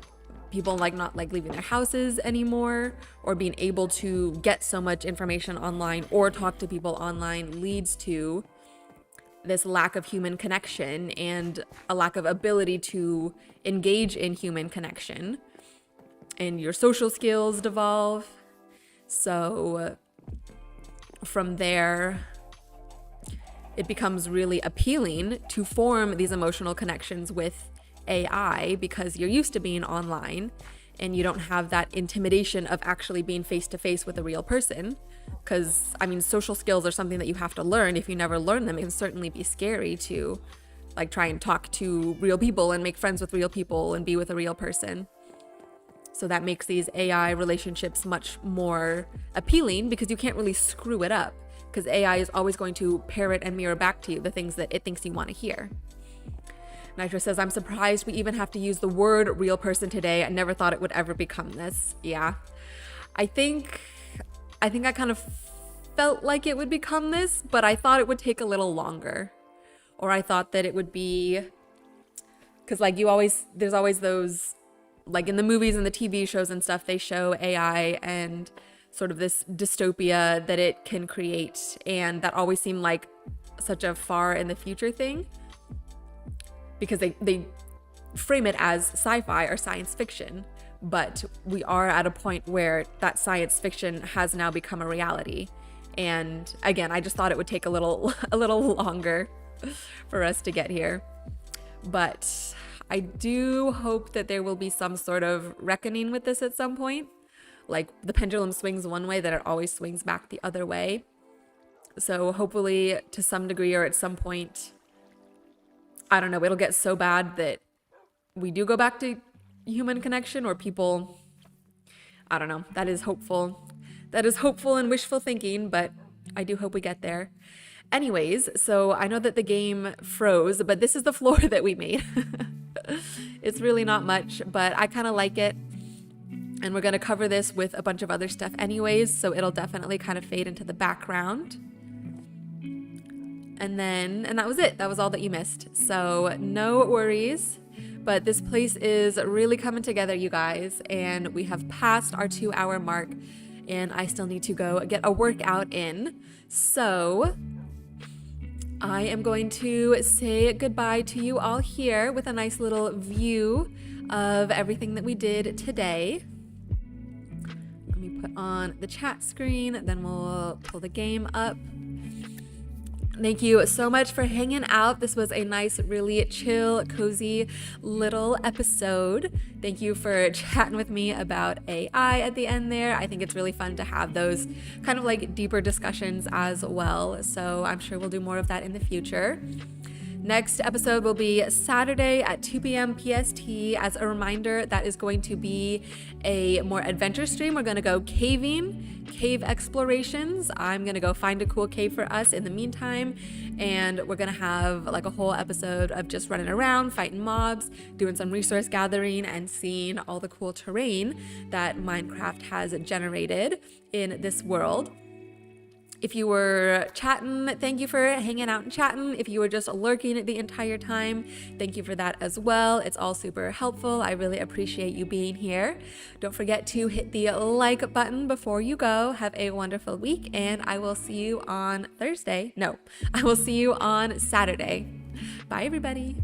people like not like leaving their houses anymore or being able to get so much information online or talk to people online leads to this lack of human connection and a lack of ability to engage in human connection, and your social skills devolve. So from there, it becomes really appealing to form these emotional connections with AI because you're used to being online and you don't have that intimidation of actually being face to face with a real person. Because, I mean, social skills are something that you have to learn. If you never learn them, it can certainly be scary to like try and talk to real people and make friends with real people and be with a real person. So that makes these AI relationships much more appealing because you can't really screw it up because AI is always going to parrot and mirror back to you the things that it thinks you want to hear. Nitro says, I'm surprised we even have to use the word real person today. I never thought it would ever become this. Yeah. I think I kind of felt like it would become this, but I thought it would take a little longer. Or I thought that it would be, because like there's always those, like in the movies and the TV shows and stuff, they show AI and sort of this dystopia that it can create. And that always seemed like such a far in the future thing because they frame it as sci-fi or science fiction. But we are at a point where that science fiction has now become a reality. And again, I just thought it would take a little longer for us to get here. But I do hope that there will be some sort of reckoning with this at some point. Like the pendulum swings one way, that it always swings back the other way. So hopefully to some degree or at some point, I don't know, it'll get so bad that we do go back to human connection, or people, I don't know, that is hopeful and wishful thinking, but I do hope we get there. Anyways, so I know that the game froze, but this is the floor that we made. It's really not much, but I kind of like it. And we're going to cover this with a bunch of other stuff anyways, so it'll definitely kind of fade into the background. And that was it. That was all that you missed. So no worries. But this place is really coming together, you guys. And we have passed our 2-hour mark. And I still need to go get a workout in. So I am going to say goodbye to you all here with a nice little view of everything that we did today. Let me put on the chat screen, then we'll pull the game up. Thank you so much for hanging out. This was a nice, really chill, cozy little episode. Thank you for chatting with me about AI at the end there. I think it's really fun to have those kind of like deeper discussions as well. So I'm sure we'll do more of that in the future. Next episode will be Saturday at 2 p.m. PST. As a reminder, that is going to be a more adventure stream. We're going to go caving, cave explorations. I'm going to go find a cool cave for us in the meantime. And we're going to have like a whole episode of just running around, fighting mobs, doing some resource gathering, and seeing all the cool terrain that Minecraft has generated in this world. If you were chatting, thank you for hanging out and chatting. If you were just lurking the entire time, thank you for that as well. It's all super helpful. I really appreciate you being here. Don't forget to hit the like button before you go. Have a wonderful week, and I will see you on Thursday. No, I will see you on Saturday. Bye, everybody.